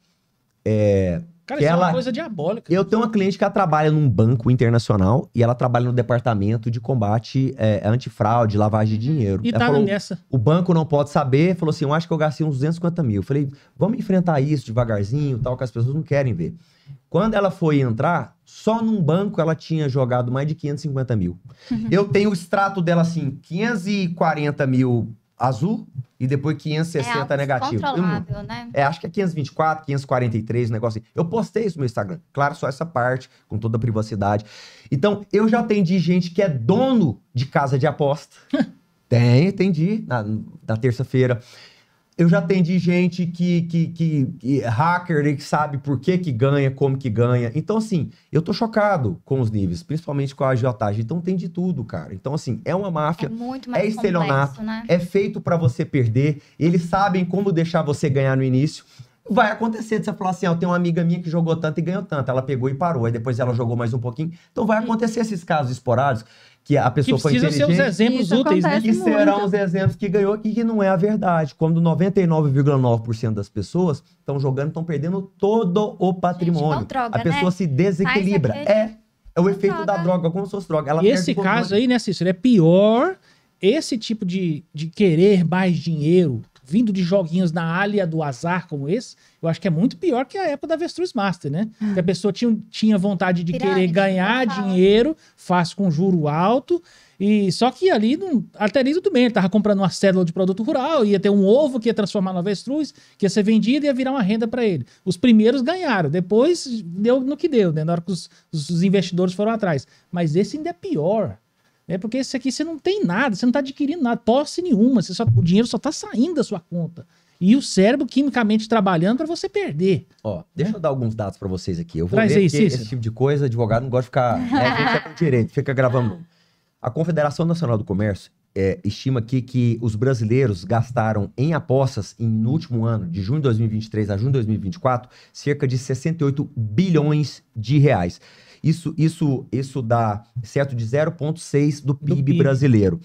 Cara, que isso é ela- uma coisa diabólica. Eu tenho uma cliente que ela trabalha num banco internacional e ela trabalha no departamento de combate antifraude, lavagem de dinheiro. E Ela tá falou, nessa. o banco não pode saber, falou assim, eu acho que eu gastei uns 250 mil. Eu falei, vamos enfrentar isso devagarzinho, tal, que as pessoas não querem ver. Quando ela foi entrar, só num banco ela tinha jogado mais de 550 mil. Eu tenho o extrato dela assim, 540 mil azul e depois 560 negativo. Controlável, né? Acho que é 524, 543, um negócio assim. Eu postei isso no meu Instagram. Claro, só essa parte, com toda a privacidade. Então, eu já atendi gente que é dono de casa de aposta. Atendi na terça-feira. Eu já atendi gente que hacker, que sabe por que ganha, como que ganha. Então, assim, eu tô chocado com os níveis, principalmente com a agiotagem. Então, tem de tudo, cara. Então, assim, é uma máfia. É muito mais estelionato, complexo, né? é feito pra você perder. Eles sabem como deixar você ganhar no início. Vai acontecer de você falar assim, eu tenho uma amiga minha que jogou tanto e ganhou tanto. Ela pegou e parou. Aí depois ela jogou mais um pouquinho. Então vai acontecer esses casos esporádicos que a Que pessoa foi precisam ser os inteligente. exemplos Isso úteis, né? acontece. Que serão muito. os exemplos que ganhou e que não é a verdade. Quando 99,9% das pessoas estão jogando, estão perdendo todo o patrimônio. igual droga, a pessoa né? se desequilibra. Faz aquele- É o efeito droga. da droga, como se fosse droga. Ela E perde esse o controle. caso aí, né, Cícero, é pior. Esse tipo de querer mais dinheiro vindo de joguinhos na alha do azar como esse, eu acho que é muito pior que a época da Avestruz Master, né? Que a pessoa tinha vontade de Pirâmide, querer ganhar total. dinheiro, faz com juro alto, e só que ali, até ali tudo bem, ele tava comprando uma cédula de produto rural, ia ter um ovo que ia transformar no avestruz, que ia ser vendido e ia virar uma renda para ele. Os primeiros ganharam, depois deu no que deu, né? Na hora que os investidores foram atrás. Mas esse ainda é pior. Né? Porque esse aqui você não tem nada, você não está adquirindo nada, posse nenhuma, o dinheiro só está saindo da sua conta. E o cérebro quimicamente trabalhando para você perder. Ó, deixa eu dar alguns dados pra vocês aqui. Eu vou Traz ler aí, porque Cícero. esse tipo de coisa, advogado não gosta de ficar... a gente é com direito, fica gravando. A Confederação Nacional do Comércio estima aqui que os brasileiros gastaram em apostas no último ano, de junho de 2023 a junho de 2024, cerca de 68 bilhões de reais. Isso dá certo de 0,6 do PIB PIB. brasileiro.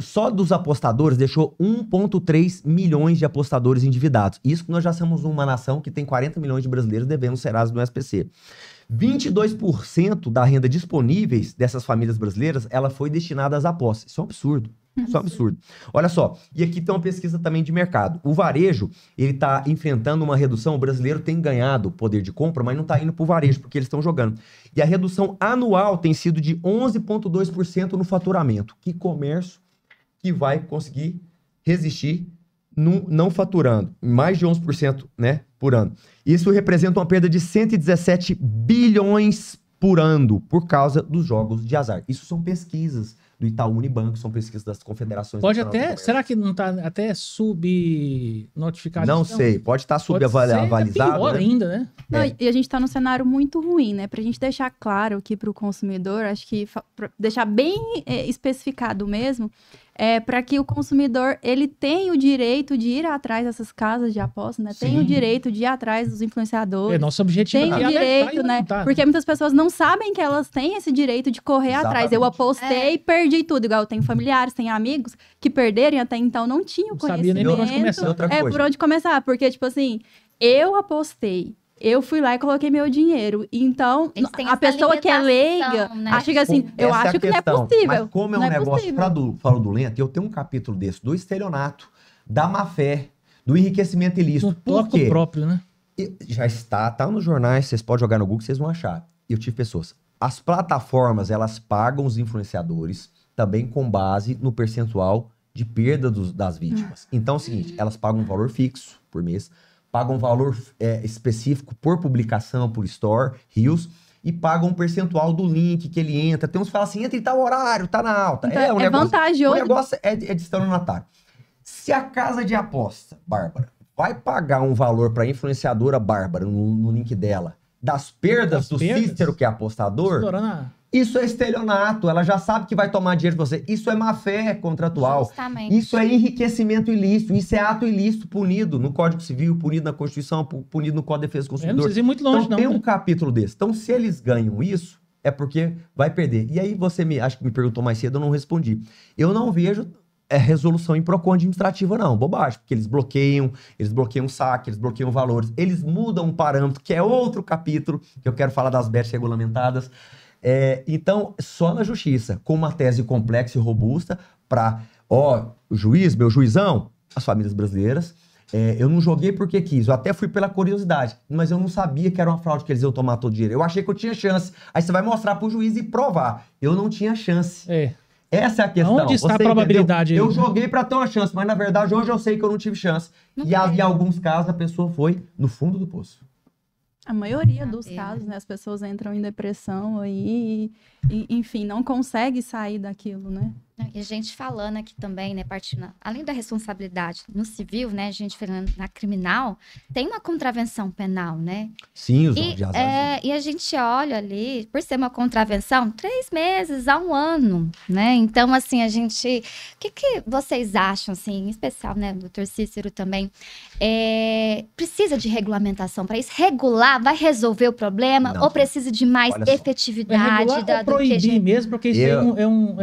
Só dos apostadores deixou 1,3 milhões de apostadores endividados. Isso que nós já somos uma nação que tem 40 milhões de brasileiros devendo Serasa no SPC. 22% da renda disponíveis dessas famílias brasileiras, ela foi destinada às apostas. Isso é um absurdo. Isso é um absurdo. Olha só, e aqui tem uma pesquisa também de mercado. O varejo, ele está enfrentando uma redução. O brasileiro tem ganhado poder de compra, mas não está indo para o varejo, porque eles estão jogando. E a redução anual tem sido de 11,2% no faturamento. Que comércio que vai conseguir resistir não faturando mais de 11%, né, por ano. Isso representa uma perda de 117 bilhões por ano por causa dos jogos de azar. Isso são pesquisas do Itaú Unibanco, são pesquisas das confederações. Pode nacionais do até, comércio. será que não está até subnotificado? Não sei, pode estar Pode ser subavalizado, pior né? ainda, né? Não, e a gente tá num cenário muito ruim, né? Pra gente deixar claro aqui pro consumidor, acho que pra deixar bem especificado mesmo, para que o consumidor, ele tenha o direito de ir atrás dessas casas de aposta, né? Tem Sim. o direito de ir atrás dos influenciadores. Nosso objetivo Tem o aqui é alertar e direito, né? orientar, Porque muitas pessoas não sabem que elas têm esse direito de correr atrás. Eu Exatamente. apostei e perdi tudo. Igual eu tenho familiares, tenho amigos que perderam e até então não tinham Não sabia nem conhecimento. por onde começar. Outra É, coisa. por onde começar. Porque, tipo assim, eu apostei. Eu fui lá e coloquei meu dinheiro. Então, Eles têm a essa pessoa que é leiga limitação, né? acha que assim, eu Essa é a acho que não é questão. possível. Mas como é um Não negócio possível. fraudulento, eu tenho um capítulo desse, do estelionato, da má-fé, do enriquecimento ilícito. Um Por toque quê? próprio, né? Já tá nos jornais, vocês podem jogar no Google, vocês vão achar. Eu tive pessoas. As plataformas, elas pagam os influenciadores também com base no percentual de perda das vítimas. Então é o seguinte, elas pagam um valor fixo por mês, pagam um valor específico por publicação, por store, rios, e pagam um percentual do link que ele entra. Tem uns que falam assim, entra em tal horário, tá na alta. Então, um é negócio, vantajoso. O negócio é de estelionatário. Se a casa de aposta, Bárbara, vai pagar um valor para a influenciadora Bárbara no link dela, das perdas Das do perdas? Cícero, que é apostador, Explorando a- isso é estelionato. Ela já sabe que vai tomar dinheiro de você. Isso é má-fé contratual. Justamente. Isso é enriquecimento ilícito. Isso é ato ilícito punido no Código Civil, punido na Constituição, punido no Código de Defesa do Não Consumidor. precisa ir muito longe, Então não. tem um né? capítulo desse. Então, se eles ganham isso, é porque vai perder. E aí você acho que me perguntou mais cedo, eu não respondi. Eu não vejo é resolução em PROCON administrativa, não. Bobagem. Porque eles bloqueiam saque, eles bloqueiam valores. Eles mudam um parâmetro, que é outro capítulo, que eu quero falar das bets regulamentadas. Então, só na justiça, com uma tese complexa e robusta, para, o juiz, meu juizão, as famílias brasileiras, eu não joguei porque quis, eu até fui pela curiosidade, mas eu não sabia que era uma fraude, que eles iam tomar todo o dinheiro. Eu achei que eu tinha chance. Aí você vai mostrar pro juiz e provar. Eu não tinha chance. Essa é a questão. Onde está a probabilidade aí? Eu joguei pra ter uma chance, mas na verdade hoje eu sei que eu não tive chance. E em alguns casos a pessoa foi no fundo do poço. A maioria dos casos, né? As pessoas entram em depressão aí e, enfim, não consegue sair daquilo, né? E a gente falando aqui também, né, partindo, além da responsabilidade no civil, né, a gente falando na criminal, tem uma contravenção penal, né? Sim, os de azar. E a gente olha ali, por ser uma contravenção, 3 meses a 1 ano, né? Então, assim, a gente... O que vocês acham, assim, em especial, né, doutor Cícero também, precisa de regulamentação para isso? Regular vai resolver o problema? Não, ou precisa de mais efetividade? Regular ou proibir mesmo, porque isso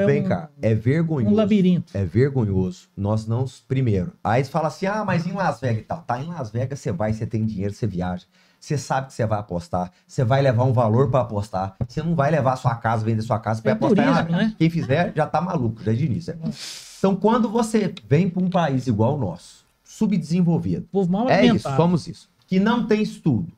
vem cá, vergonhoso. Um labirinto. É vergonhoso. Nós não... Primeiro. Aí você fala assim, mas em Las Vegas e tal. Tá, em Las Vegas você vai, você tem dinheiro, você viaja. Você sabe que você vai apostar. Você vai levar um valor pra apostar. Você não vai levar a sua casa, vender sua casa pra apostar. Turismo, né? Quem fizer já tá maluco, já de início. Então, quando você vem pra um país igual o nosso, subdesenvolvido, povo mal isso, somos isso. Que não tem estudo.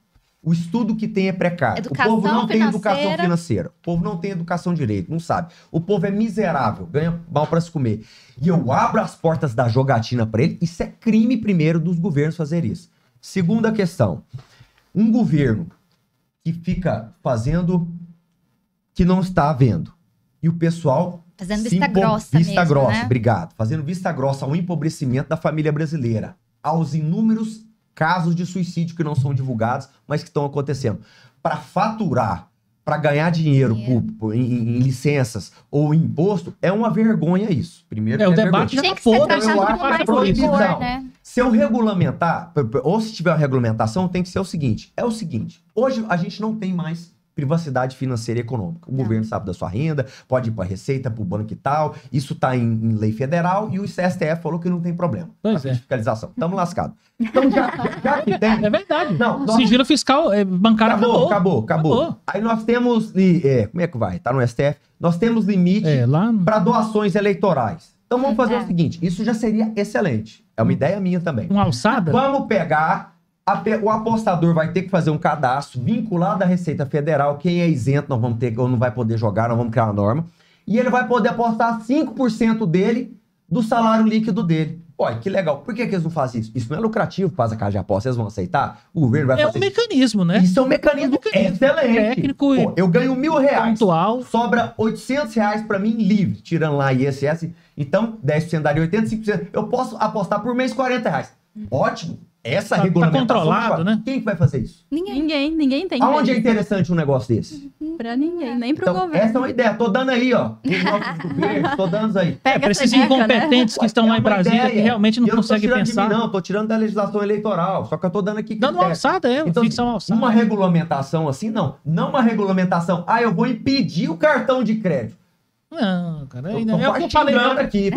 O estudo que tem é precário. Educação o povo não tem educação financeira. financeira. O povo não tem educação direito, não sabe. O povo é miserável, ganha mal para se comer. E eu abro as portas da jogatina para ele. Isso é crime, primeiro, dos governos fazer isso. Segunda questão. Um governo que fica fazendo que não está vendo. E o pessoal... Fazendo vista grossa mesmo, né? Obrigado. Fazendo vista grossa ao empobrecimento da família brasileira. Aos inúmeros casos de suicídio que não são divulgados, mas que estão acontecendo. Para faturar, para ganhar dinheiro em licenças ou em imposto, é uma vergonha isso. Primeiro, o debate já tem tá que ser podre. tratado como mais rigor, né? Se eu regulamentar, ou se tiver uma regulamentação, tem que ser o seguinte. Hoje a gente não tem mais privacidade financeira e econômica. O governo sabe da sua renda, pode ir para a Receita, para o banco e tal. Isso está em lei federal e o STF falou que não tem problema. Pois é. Fiscalização. Estamos lascados. Então, já que tem... É verdade. Não, sigilo fiscal bancário acabou. Aí nós temos... como é que vai? Tá no STF. Nós temos limite para doações eleitorais. Então vamos fazer o seguinte. Isso já seria excelente. É uma ideia minha também. Uma alçada? Vamos pegar... O apostador vai ter que fazer um cadastro vinculado à Receita Federal. Quem é isento nós vamos ter, ou não vai poder jogar, nós vamos criar uma norma. E ele vai poder apostar 5% dele do salário líquido dele. Olha, que legal. Por que eles não fazem isso? Isso não é lucrativo para a casa de aposta. Eles vão aceitar? O governo vai fazer um mecanismo, né? Isso é um mecanismo excelente. Técnico e eu ganho R$1.000. pontual. Sobra R$800 para mim livre, tirando lá ISS. Então, 10% daria 85%. Eu posso apostar por mês R$40. Ótimo. Essa regulamentação... Tá controlado, né? Quem que vai fazer isso? Ninguém tem. Aonde é interessante um negócio desse? Pra ninguém, nem pro Então, governo. essa é uma ideia. Tô dando aí, ó. Tô dando aí. Para esses incompetentes que estão lá em Brasília, que realmente não conseguem pensar. Não, tô tirando da legislação eleitoral. Só que eu tô dando aqui... Dando uma alçada, então, ficção alçada. Uma regulamentação assim, não. Não uma regulamentação. Eu vou impedir o cartão de crédito. Não, cara. É o que eu falei aqui.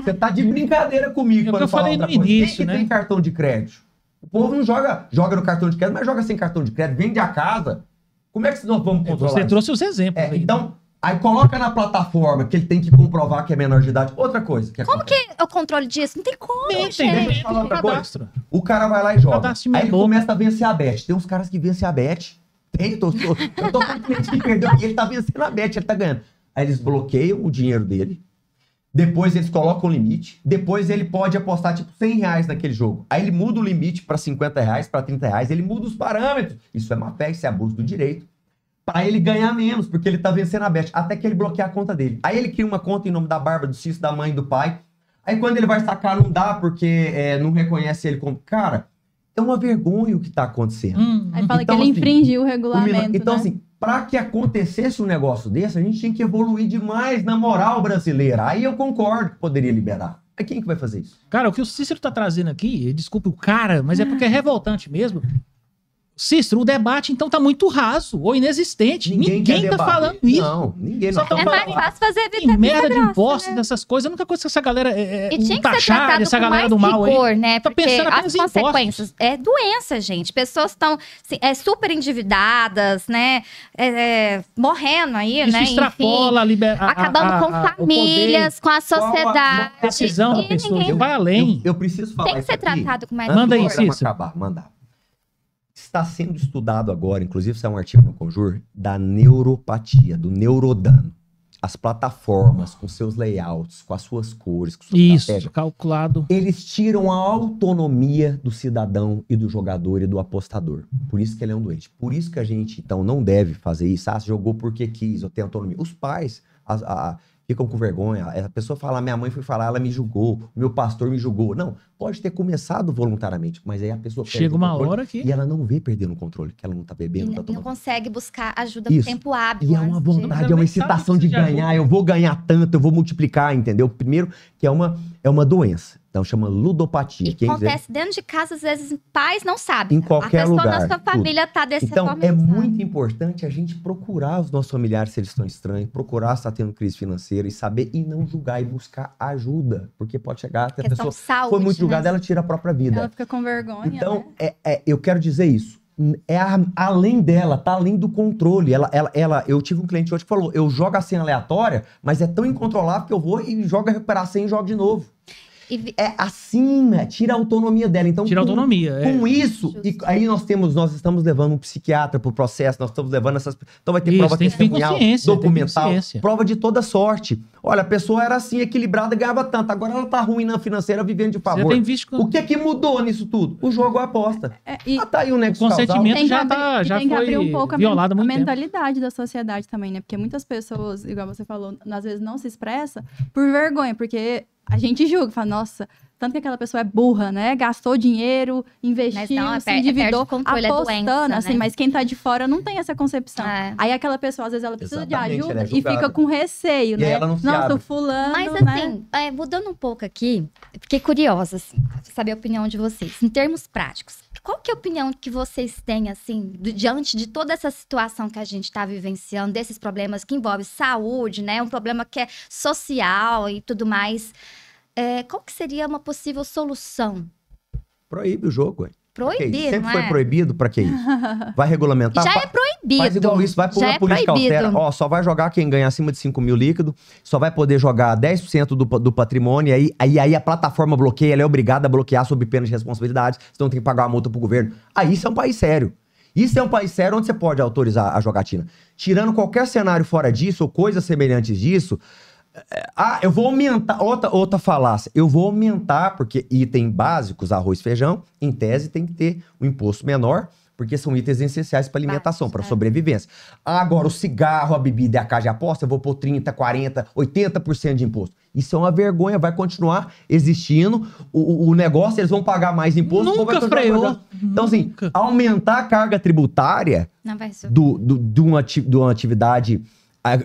Você tá de brincadeira comigo. É o que eu falei no início, né? Quem tem cartão de crédito? O povo não joga no cartão de crédito, mas joga sem cartão de crédito, vende a casa. Como é que nós vamos controlar Você isso? trouxe os exemplos. Então, aí coloca na plataforma que ele tem que comprovar que é menor de idade. Outra coisa. Como que é o controle disso? Não tem como, Deixa eu falar outra coisa. Cadastro. O cara vai lá e joga. Aí ele boca. começa a vencer a bet. Tem uns caras que vencem a bet. Eu tô com um cliente que perdeu e ele tá vencendo a bet, ele tá ganhando. Aí eles bloqueiam o dinheiro dele. Depois eles colocam o limite. Depois ele pode apostar tipo R$100 naquele jogo. Aí ele muda o limite para R$50, para R$30. Ele muda os parâmetros. Isso é má fé, isso é abuso do direito. Para ele ganhar menos, porque ele tá vencendo a bet. Até que ele bloqueia a conta dele. Aí ele cria uma conta em nome da Bárbara, do Cícero, da mãe e do pai. Aí quando ele vai sacar, não dá, porque não reconhece ele como... Cara, é uma vergonha o que tá acontecendo. Aí fala então, que ele assim, infringiu o regulamento, Então, né? assim, para que acontecesse um negócio desse, a gente tinha que evoluir demais na moral brasileira. Aí eu concordo que poderia liberar. Aí quem que vai fazer isso? Cara, o que o Cícero tá trazendo aqui, desculpe o cara, mas é porque é revoltante mesmo. Cícero, o debate então tá muito raso ou inexistente. Ninguém quer tá debater. falando isso. Não, ninguém Só não. tão É mais fácil fazer Tem vida merda de grossa, impostos, né? dessas coisas. A única coisa que essa galera E tinha que ser taxar, tratado essa com galera mais do mal aí. rigor, né? Tá Porque pensando apenas as em impostos. consequências é doença, gente. Pessoas estão super endividadas, né? Morrendo aí, Isso né? extrapola acabando com famílias, com a sociedade. a decisão da E pessoa. ninguém- Vai além. Eu preciso falar Tem que isso ser aqui. tratado com mais Manda aí, rigor. Vamos Cícero. acabar, mandar. Está sendo estudado agora, inclusive saiu um artigo no Conjur, da neuropatia, do neurodano. As plataformas, com seus layouts, com as suas cores, com sua Isso, estratégia. calculado. Eles tiram a autonomia do cidadão e do jogador e do apostador. Por isso que ele é um doente. Por isso que a gente, então, não deve fazer isso. Ah, jogou porque quis, ou tem autonomia. Os pais ficam com vergonha. A pessoa fala, minha mãe foi falar, ela me julgou, meu pastor me julgou. Não, pode ter começado voluntariamente, mas aí a pessoa perde Chega o uma controle hora que... e ela não vê perdendo o controle, que ela não tá bebendo, E não tá não tomando. consegue buscar ajuda no Isso. tempo hábil. E é uma antes de- vontade, é uma excitação de ganhar, eu vou ganhar tanto, eu vou multiplicar, entendeu? Primeiro, que é uma doença. Então chama ludopatia. E Quem quiser- acontece dentro de casa, às vezes, pais não sabem. Em qualquer a pessoa lugar, na sua tudo. família tá dessa Então, forma. é não sabe. muito importante a gente procurar os nossos familiares se eles estão estranhos, procurar se está tendo crise financeira e saber e não julgar e buscar ajuda. Porque pode chegar até a Questão pessoa de saúde, foi muito né? julgada, ela tira a própria vida. Ela fica com vergonha, Então, né? eu quero dizer isso. Além dela, tá além do controle. Eu tive um cliente hoje que falou: eu jogo a senha aleatória, mas é tão incontrolável que eu vou e jogo a recuperar a senha e jogo de novo. É assim, né? Tira a autonomia dela. Então, Tira a autonomia. com isso, Justo. e aí nós estamos levando um psiquiatra pro processo, nós estamos levando essas. Então vai ter Isso, prova tem que ter testemunhal, consciência, tem que ter documental, consciência. prova de toda sorte. Olha, a pessoa era assim, equilibrada, ganhava tanto. Agora ela tá ruim na financeira, vivendo de Você favor. tem visto O que mudou nisso tudo? O jogo é a aposta. E Tá aí o nexo O causal. consentimento tem que já abrir, tá- e já tem que foi abrir um pouco violado há a muito tempo. mentalidade da sociedade também, né? Porque muitas pessoas, igual você falou, às vezes não se expressa por vergonha, porque a gente julga, fala, nossa, tanto que aquela pessoa é burra, né? Gastou dinheiro, investiu, não, se perde endividou, o controle, é apostando, doença, assim, né? mas quem tá de fora não tem essa concepção. É. Aí aquela pessoa, às vezes, ela precisa Exatamente, de ela ajuda é e julgada. fica com receio, E né? aí ela não se Nossa, abre. o fulano, Mas né? assim, mudando um pouco aqui, fiquei curiosa, assim, pra saber a opinião de vocês. Em termos práticos, qual que é a opinião que vocês têm, assim, diante de toda essa situação que a gente está vivenciando, desses problemas que envolvem saúde, né? Um problema que é social e tudo mais. Qual que seria uma possível solução? Proíbe o jogo, ué. Proibir, Que isso? Sempre não foi é? proibido, pra que isso? Vai regulamentar? Já é proibido. Faz igual isso, vai pôr Já na é política proibido. austera. Ó, só vai jogar quem ganha acima de 5 mil líquido, só vai poder jogar 10% do patrimônio, e aí a plataforma bloqueia, ela é obrigada a bloquear sob pena de responsabilidade, senão tem que pagar uma multa pro governo. Aí isso é um país sério. Isso é um país sério onde você pode autorizar a jogatina. Tirando qualquer cenário fora disso, ou coisas semelhantes disso, eu vou aumentar, outra falácia, eu vou aumentar, porque item básicos, arroz e feijão, em tese tem que ter um imposto menor, porque são itens essenciais para alimentação, para sobrevivência. Agora, o cigarro, a bebida e a casa de aposta, eu vou pôr 30%, 40%, 80% de imposto. Isso é uma vergonha, vai continuar existindo, o negócio, eles vão pagar mais imposto. Nunca freou. Então, assim, Nunca. aumentar a carga tributária Não vai ser. de uma atividade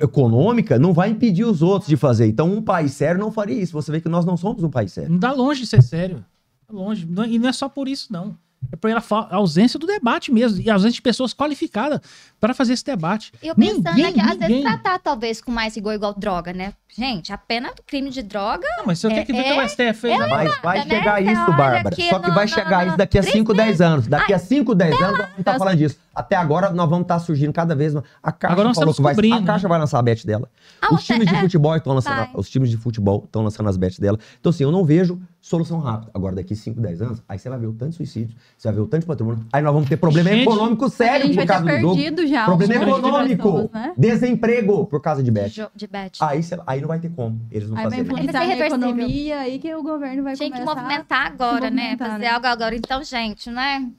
econômica não vai impedir os outros de fazer. Então, um país sério não faria isso. Você vê que nós não somos um país sério. Não dá longe de ser sério. Tá longe. E não é só por isso, não. É por a ausência do debate mesmo. E a ausência de pessoas qualificadas para fazer esse debate. Eu pensando Ninguém- que às vezes ninguém- tratar talvez com mais rigor igual droga, né? Gente, a pena do crime de droga Não, mas você tem que ver o que o STF fez. né? Mas vai né? chegar Você isso, olha Bárbara. aqui Só que no- vai chegar no- isso daqui a 5, 10 anos. Daqui a 5, 10 anos, nós vamos estar Deus. falando disso. Até agora, nós vamos estar surgindo cada vez mais. A Caixa Agora nós falou estamos que vai... descobrindo, A Caixa né? vai lançar a bet dela. Ah, Os times de futebol estão lançando... vai. Os times de futebol estão lançando as bets dela. Então, assim, eu não vejo solução rápida. Agora, daqui 5, 10 anos, aí você vai ver o tanto de suicídio, você vai ver o tanto de patrimônio. Aí nós vamos ter problema Gente, econômico A sério gente por vai causa ter do jogo. perdido já. Problema algumas econômico. pessoas, né? Desemprego por causa de bet. de bet. Aí não vai ter como. Eles não Aí vai fazerem. influenciar Vai ser na reversível. economia, aí que o governo vai Tinha que começar... movimentar agora, né? movimentar, Fazer né? algo agora. Então, gente, né?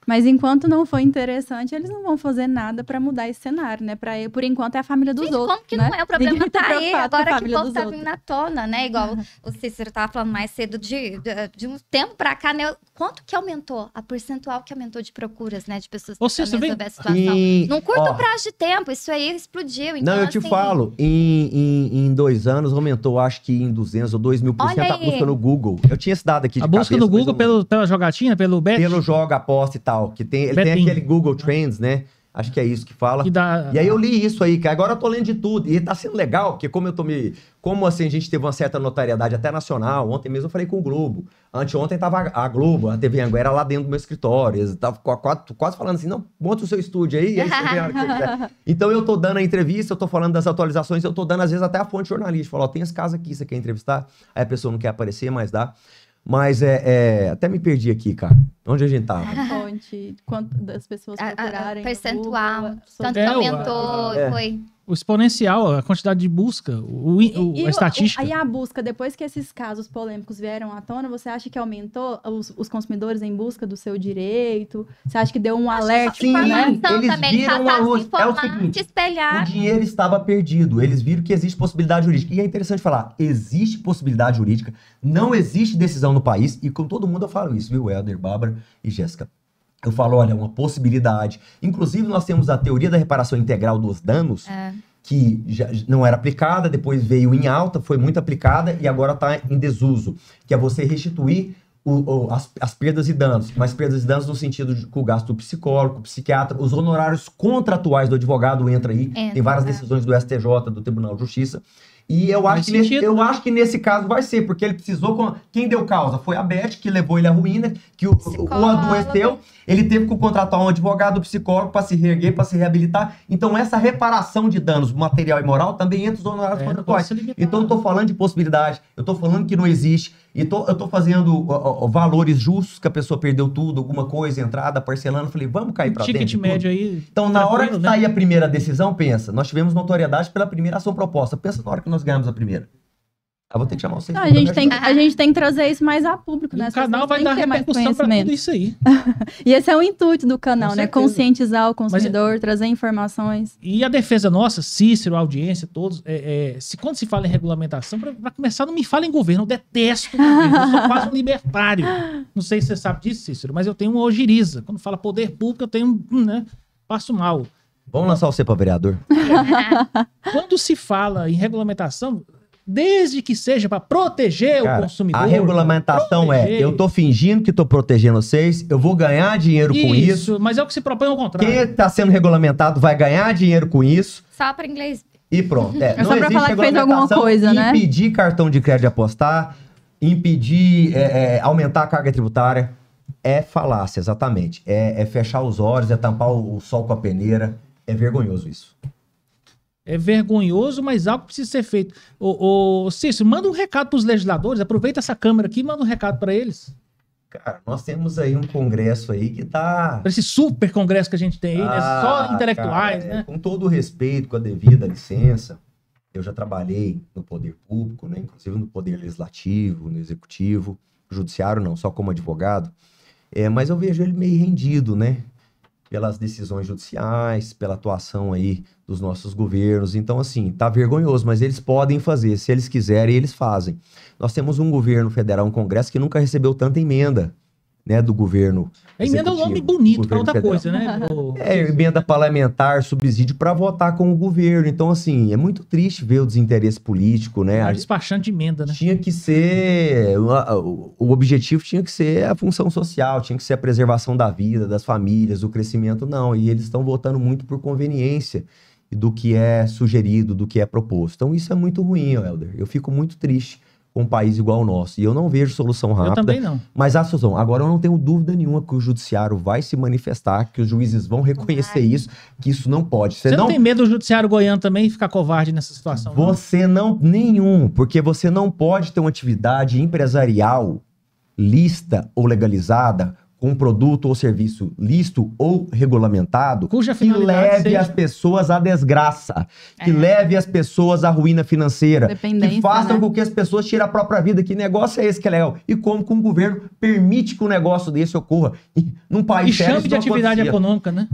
Mas enquanto não for interessante, eles não vão fazer nada pra mudar esse cenário, né? Por enquanto é a família dos Gente, outros. como que né? não é? O problema Ninguém tá aí. preocupado com a Agora que o família povo dos tá outros. vindo à tona, né? Igual o Cícero tava falando mais cedo de um tempo pra cá, né? Quanto que aumentou? A percentual que aumentou de procuras, né? De pessoas Ô, que Cícero, resolver vem- a situação. E, Num curto ó, prazo de tempo, isso aí explodiu. Então, Não, eu te assim, falo, em 2 anos aumentou, acho que em 200 ou 2.000% Olha a aí. busca no Google. Eu tinha esse dado aqui de A busca cabeça, no mas Google eu não- pela jogatina, pelo bet. pelo jogo, aposta e tal. legal, que ele tem aquele Google Trends, né? Acho que é isso que fala. E aí eu li isso aí, que agora eu tô lendo de tudo. E tá sendo legal, porque como assim, a gente teve uma certa notoriedade até nacional. Ontem mesmo eu falei com o Globo. Anteontem tava a Globo, a TV Anguera lá dentro do meu escritório. Eles estavam quase falando assim, não, monta o seu estúdio aí, e aí você vê a hora que você quiser. Então eu tô dando a entrevista, eu tô falando das atualizações, eu tô dando às vezes até a fonte jornalística. Falo, ó, tem esse caso aqui, você quer entrevistar? Aí a pessoa não quer aparecer, mas dá. Mas até me perdi aqui, cara. Onde a gente tava? A fonte, quanto das pessoas procurarem. Percentual. Google, Tanto que aumentou, foi. O exponencial, a quantidade de busca, a estatística. Aí a busca, depois que esses casos polêmicos vieram à tona, você acha que aumentou os consumidores em busca do seu direito? Você acha que deu um alerta? Sim, né? Eles viram a luz. É o seguinte, espelhar. o dinheiro estava perdido. Eles viram que existe possibilidade jurídica. E é interessante falar, existe possibilidade jurídica, não existe decisão no país. E com todo mundo eu falo isso, viu, Helder, Bárbara e Jéssica. Eu falo, olha, uma possibilidade. Inclusive, nós temos a teoria da reparação integral dos danos, que já não era aplicada, depois veio em alta, foi muito aplicada e agora está em desuso, que é você restituir as perdas e danos, mas perdas e danos no sentido de que o gasto do psicólogo, psiquiatra, os honorários contratuais do advogado entra aí, tem várias decisões do STJ, do Tribunal de Justiça. E eu acho que nesse caso vai ser, porque ele precisou... Quem deu causa foi a Beth, que levou ele à ruína, que o adoeceu. Ele teve que contratar um advogado, um psicólogo, para se reerguer, para se reabilitar. Então, essa reparação de danos material e moral também entra os honorários contratuais. Então, eu estou falando de possibilidade, eu estou falando que não existe. Eu estou fazendo valores justos, que a pessoa perdeu tudo, alguma coisa, entrada, parcelando. Falei, vamos cair para dentro. Ticket médio aí. Então, na hora que sair a primeira decisão, pensa, nós tivemos notoriedade pela primeira ação proposta. Pensa na hora que nós ganhamos a primeira. Eu vou ter que chamar vocês. A gente tem que trazer isso mais a público, né? O canal vai dar repercussão para tudo isso aí. E esse é o intuito do canal, né? Conscientizar o consumidor, trazer informações. E a defesa nossa, Cícero, a audiência, todos, quando se fala em regulamentação, para começar, não me fala em governo, eu detesto o governo, eu sou quase um libertário. Não sei se você sabe disso, Cícero, mas eu tenho uma ojeriza. Quando fala poder público, eu tenho, passo mal. Vamos lançar você para vereador? Quando se fala em regulamentação... Desde que seja para proteger o consumidor. A regulamentação eu tô fingindo que tô protegendo vocês, eu vou ganhar dinheiro com isso. Mas é o que se propõe ao contrário. Quem tá sendo regulamentado vai ganhar dinheiro com isso. Só para inglês. E pronto. É só para falar que fez alguma coisa, né? Impedir cartão de crédito de apostar, impedir aumentar a carga tributária. É falácia, exatamente. É fechar os olhos, é tampar o sol com a peneira. É vergonhoso isso. É vergonhoso, mas algo precisa ser feito. Cícero, manda um recado para os legisladores, aproveita essa câmera aqui e manda um recado para eles. Cara, nós temos aí um congresso aí que tá... Esse super congresso que a gente tem aí, né? Só intelectuais, cara, né? Com todo o respeito, com a devida licença, eu já trabalhei no poder público, né? Inclusive no poder legislativo, no executivo, judiciário não, só como advogado. Mas eu vejo ele meio rendido, né? Pelas decisões judiciais, pela atuação aí dos nossos governos. Então, assim, tá vergonhoso, mas eles podem fazer. Se eles quiserem, eles fazem. Nós temos um governo federal, um congresso que nunca recebeu tanta emenda, né, do governo. A emenda é um nome bonito para outra federal. Coisa, né? Emenda parlamentar, subsídio para votar com o governo. Então, assim, é muito triste ver o desinteresse político, né? Despachante de emenda, né? Tinha que ser... O objetivo tinha que ser a função social, tinha que ser a preservação da vida, das famílias, o crescimento, não. E eles estão votando muito por conveniência do que é sugerido, do que é proposto. Então, isso é muito ruim, Helder. Eu fico muito triste com um país igual ao nosso. E eu não vejo solução rápida. Eu também não. Mas a solução, agora eu não tenho dúvida nenhuma que o judiciário vai se manifestar, que os juízes vão reconhecer isso, que isso não pode. Você não tem medo do judiciário goiano também ficar covarde nessa situação? Você não, nenhum, porque você não pode ter uma atividade empresarial lícita ou legalizada com um produto ou serviço lícito ou regulamentado cuja que leve as pessoas à desgraça, que leve as pessoas à ruína financeira, que façam com que as pessoas tirem a própria vida. Que negócio é esse que é legal? E como que um governo permite que um negócio desse ocorra num país sério? E chame de atividade econômica, né?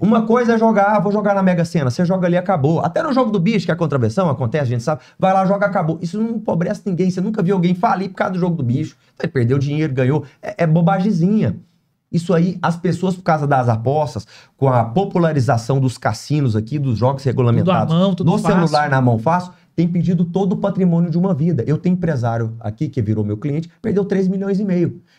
Uma coisa é jogar, vou jogar na Mega Sena, você joga ali, acabou. Até no jogo do bicho, que é a contravenção, acontece, a gente sabe, vai lá, joga, acabou. Isso não empobrece ninguém, você nunca viu alguém falir por causa do jogo do bicho. Ele perdeu dinheiro, ganhou, é bobagemzinha. Isso aí, as pessoas, por causa das apostas, com a popularização dos cassinos aqui, dos jogos regulamentados, tudo no celular na mão fácil, tem perdido todo o patrimônio de uma vida. Eu tenho empresário aqui que virou meu cliente, perdeu 3,5 milhões.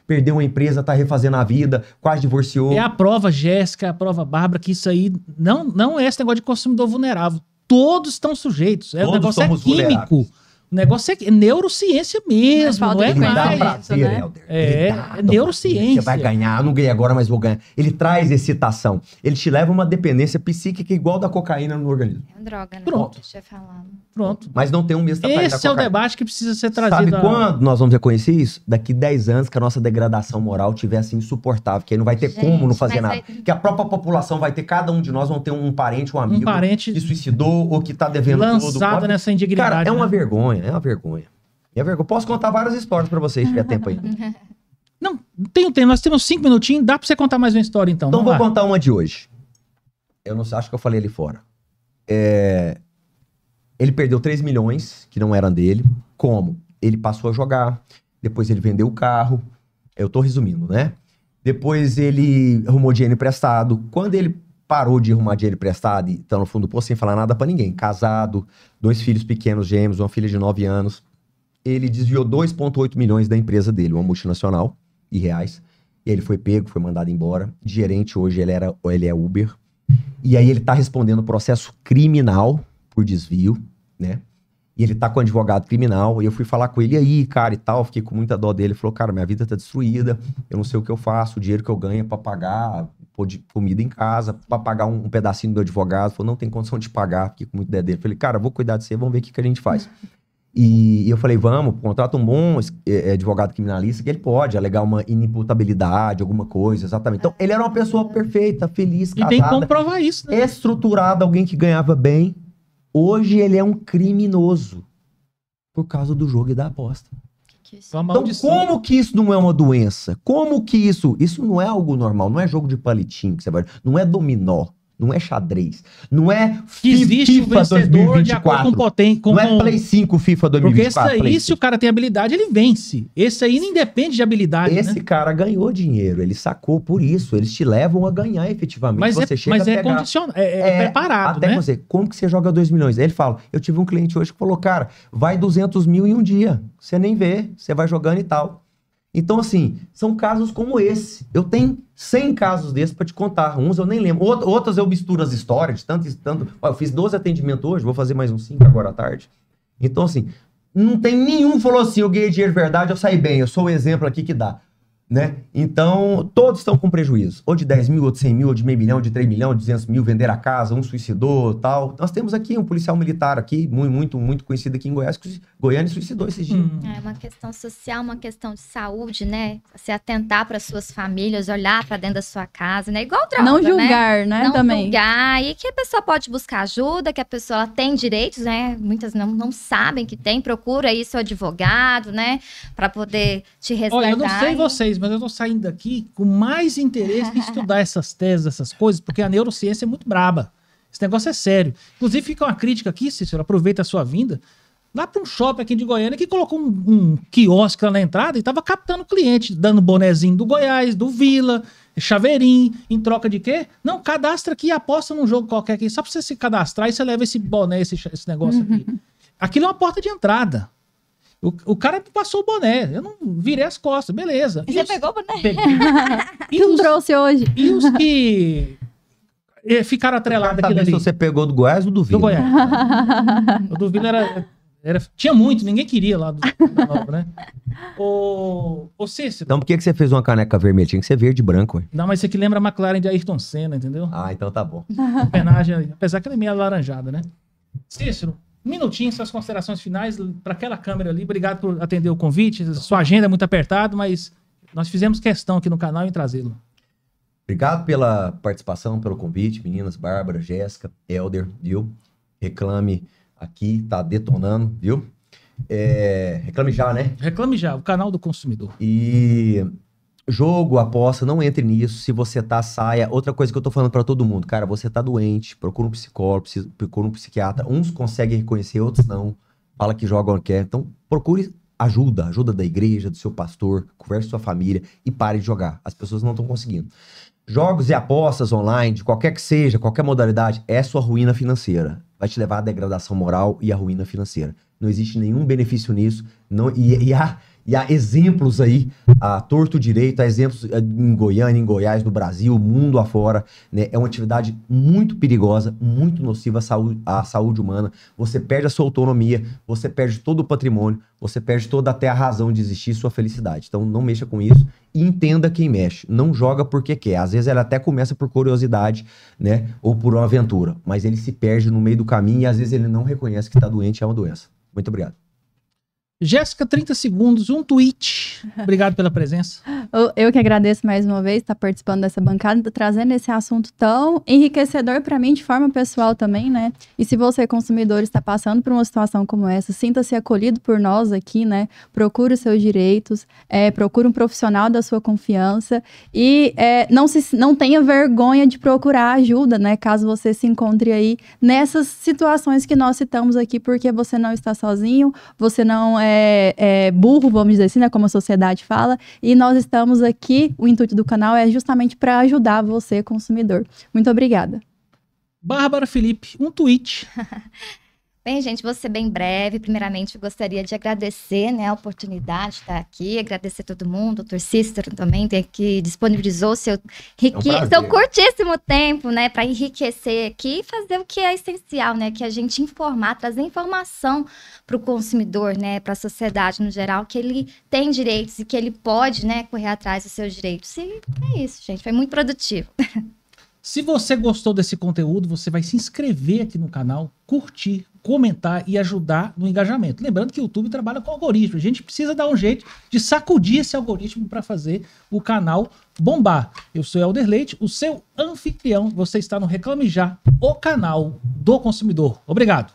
Perdeu uma empresa, tá refazendo a vida, quase divorciou. É a prova, Jéssica, a prova, Bárbara, que isso aí não é esse negócio de consumidor vulnerável. Todos estão sujeitos. O negócio é químico. O negócio é neurociência mesmo, não é mais. Prazer, né? Helder. É neurociência. Você vai ganhar, não ganhei agora, mas vou ganhar. Ele traz excitação. Ele te leva a uma dependência psíquica igual da cocaína no organismo. É uma droga, né? Pronto. Deixa eu falar. Pronto. Mas não tem um mês da Esse é o debate que precisa ser trazido. Sabe quando nós vamos reconhecer isso? Daqui 10 anos que a nossa degradação moral estiver assim insuportável, que aí não vai ter como não fazer nada. Que a própria população vai ter, cada um de nós vão ter um parente, um amigo que suicidou ou que tá devendo lançado tudo. Nessa indignidade. Cara, é uma né? vergonha, é uma vergonha. Posso contar várias histórias pra vocês, se tiver tempo aí. Não, tenho tempo. Nós temos 5 minutinhos. Dá pra você contar mais uma história, então. Então vou contar uma de hoje. Eu não sei, acho que eu falei ali fora. Ele perdeu 3 milhões, que não eram dele. Como? Ele passou a jogar. Depois ele vendeu o carro. Eu tô resumindo, né? Depois ele arrumou dinheiro emprestado. Quando ele parou de arrumar dinheiro emprestado e tá no fundo do poço sem falar nada pra ninguém. Casado, 2 filhos pequenos gêmeos, uma filha de 9 anos. Ele desviou 2,8 milhões da empresa dele, uma multinacional, de reais. E ele foi pego, foi mandado embora. De gerente hoje ele é Uber. E aí ele tá respondendo processo criminal por desvio, né? E ele tá com um advogado criminal. E eu fui falar com ele, e aí, cara, e tal. Fiquei com muita dó dele. Ele falou, cara, minha vida tá destruída. Eu não sei o que eu faço. O dinheiro que eu ganho é pra pagar comida em casa, pra pagar um pedacinho do advogado. Ele falou, não tem condição de pagar. Fiquei com muita ideia dele. Eu falei, cara, vou cuidar de você, vamos ver o que a gente faz. E eu falei, vamos, contrata um bom advogado criminalista que ele pode alegar uma inimputabilidade, alguma coisa, exatamente. Então, ele era uma pessoa perfeita, feliz, casada. E tem como provar isso, né? Estruturado, alguém que ganhava bem. Hoje ele é um criminoso por causa do jogo e da aposta. Então, como que isso não é uma doença? Como que isso não é algo normal? Não é jogo de palitinho que você vai... Não é dominó. Não é xadrez. Não é existe FIFA 2024. Não é Play 5 FIFA 2024. Porque esse aí, se o cara tem habilidade, ele vence. Esse aí nem depende de habilidade, Esse cara ganhou dinheiro, ele sacou por isso. Eles te levam a ganhar efetivamente. Mas é condicionado, é preparado, até né? Você, como que você joga 2 milhões? Aí ele fala, eu tive um cliente hoje que falou, cara, vai 200 mil em um dia. Você nem vê, você vai jogando e tal. Então, assim, são casos como esse. Eu tenho 100 casos desses pra te contar. Uns eu nem lembro. Outras eu misturo as histórias, tanto. Ó, eu fiz 12 atendimentos hoje, vou fazer mais uns 5 agora à tarde. Então, assim, não tem nenhum que falou assim, eu ganhei dinheiro de verdade, eu saí bem. Eu sou o exemplo aqui que dá. Né? Então, todos estão com prejuízo. Ou de 10 mil, ou de 100 mil, ou de meio milhão, de 3 milhões, de 200 mil, vender a casa, um suicidou, tal. Nós temos aqui um policial militar aqui, muito conhecido aqui em Goiás, que Goiânia suicidou esses dias. É uma questão social, uma questão de saúde, né? Se atentar para suas famílias, olhar para dentro da sua casa, né? Igual droga, não julgar, né? Não também. julgar. E que a pessoa pode buscar ajuda, que a pessoa tem direitos, né? Muitas não sabem que tem. Procura aí seu advogado, né? Para poder te resgatar. Olha, eu não sei vocês, mas eu tô saindo daqui com mais interesse em estudar essas teses, essas coisas, porque a neurociência é muito braba. Esse negócio é sério. Inclusive, fica uma crítica aqui, Cícero, aproveita a sua vinda, lá para um shopping aqui de Goiânia que colocou um quiosque lá na entrada e tava captando cliente, dando bonezinho do Goiás, do Vila, chaveirinho, em troca de quê? Não, cadastra aqui e aposta num jogo qualquer aqui, só para você se cadastrar e você leva esse boné, esse negócio aqui. Aquilo é uma porta de entrada. O cara passou o boné, eu não virei as costas, beleza. E você pegou o boné? Peguei. E não trouxe hoje. E os que ficaram atrelados aquilo ali? Se você pegou do Goiás ou do Vila? Do Goiás. O do Vila tinha muito, ninguém queria lá da Nova, né? Ô Cícero. Então por que você fez uma caneca vermelha? Tinha que ser verde e branco, hein? Não, mas isso aqui lembra a McLaren de Ayrton Senna, entendeu? Ah, então tá bom. Homenagem, apesar que ela é meio alaranjada, né? Cícero, um minutinho, suas considerações finais para aquela câmera ali. Obrigado por atender o convite. Sua agenda é muito apertada, mas nós fizemos questão aqui no canal em trazê-lo. Obrigado pela participação, pelo convite, meninas, Bárbara, Jéssica, Helder, viu? Reclame aqui, tá detonando, viu? Reclame já, né? Reclame já, o canal do consumidor. E jogo, aposta, não entre nisso. Se você tá, saia. Outra coisa que eu tô falando pra todo mundo, cara, você tá doente, procura um psicólogo, procura um psiquiatra. Uns conseguem reconhecer, outros não. Fala que joga onde quer. Então, procure ajuda da igreja, do seu pastor, converse com sua família e pare de jogar. As pessoas não estão conseguindo. Jogos e apostas online, de qualquer que seja, qualquer modalidade, é sua ruína financeira. vai te levar à degradação moral e à ruína financeira. Não existe nenhum benefício nisso. E há exemplos aí, a torto direito, há exemplos em Goiânia, em Goiás, no Brasil, mundo afora, né? É uma atividade muito perigosa, muito nociva à saúde humana. Você perde a sua autonomia, você perde todo o patrimônio, você perde toda até a razão de existir, sua felicidade. Então não mexa com isso e entenda quem mexe. Não joga porque quer. Às vezes ela até começa por curiosidade, né? Ou por uma aventura, mas ele se perde no meio do caminho e às vezes ele não reconhece que está doente, é uma doença. Muito obrigado. Jéssica, 30 segundos, um tweet. Obrigado pela presença. Eu que agradeço mais uma vez estar participando dessa bancada, trazendo esse assunto tão enriquecedor para mim de forma pessoal também, né? E se você, consumidor, está passando por uma situação como essa, sinta-se acolhido por nós aqui, né? Procure os seus direitos, procure um profissional da sua confiança e não tenha vergonha de procurar ajuda, né? Caso você se encontre aí nessas situações que nós citamos aqui, porque você não está sozinho, você não é burro, vamos dizer assim, né, como a sociedade fala, e nós estamos aqui, o intuito do canal é justamente para ajudar você, consumidor. Muito obrigada. Bárbara Felipe, um tweet. Bem, gente, vou ser bem breve. Primeiramente, eu gostaria de agradecer, né, a oportunidade de estar aqui, agradecer todo mundo, o Dr. Cícero também, que disponibilizou seu curtíssimo tempo, né, para enriquecer aqui e fazer o que é essencial, né, que a gente informar, trazer informação para o consumidor, né, para a sociedade no geral, que ele tem direitos e que ele pode, né, correr atrás dos seus direitos. E é isso, gente, foi muito produtivo. Se você gostou desse conteúdo, você vai se inscrever aqui no canal, curtir, comentar e ajudar no engajamento. Lembrando que o YouTube trabalha com algoritmo. A gente precisa dar um jeito de sacudir esse algoritmo para fazer o canal bombar. Eu sou Helder Leite, o seu anfitrião. Você está no Reclame Já, o canal do consumidor. Obrigado.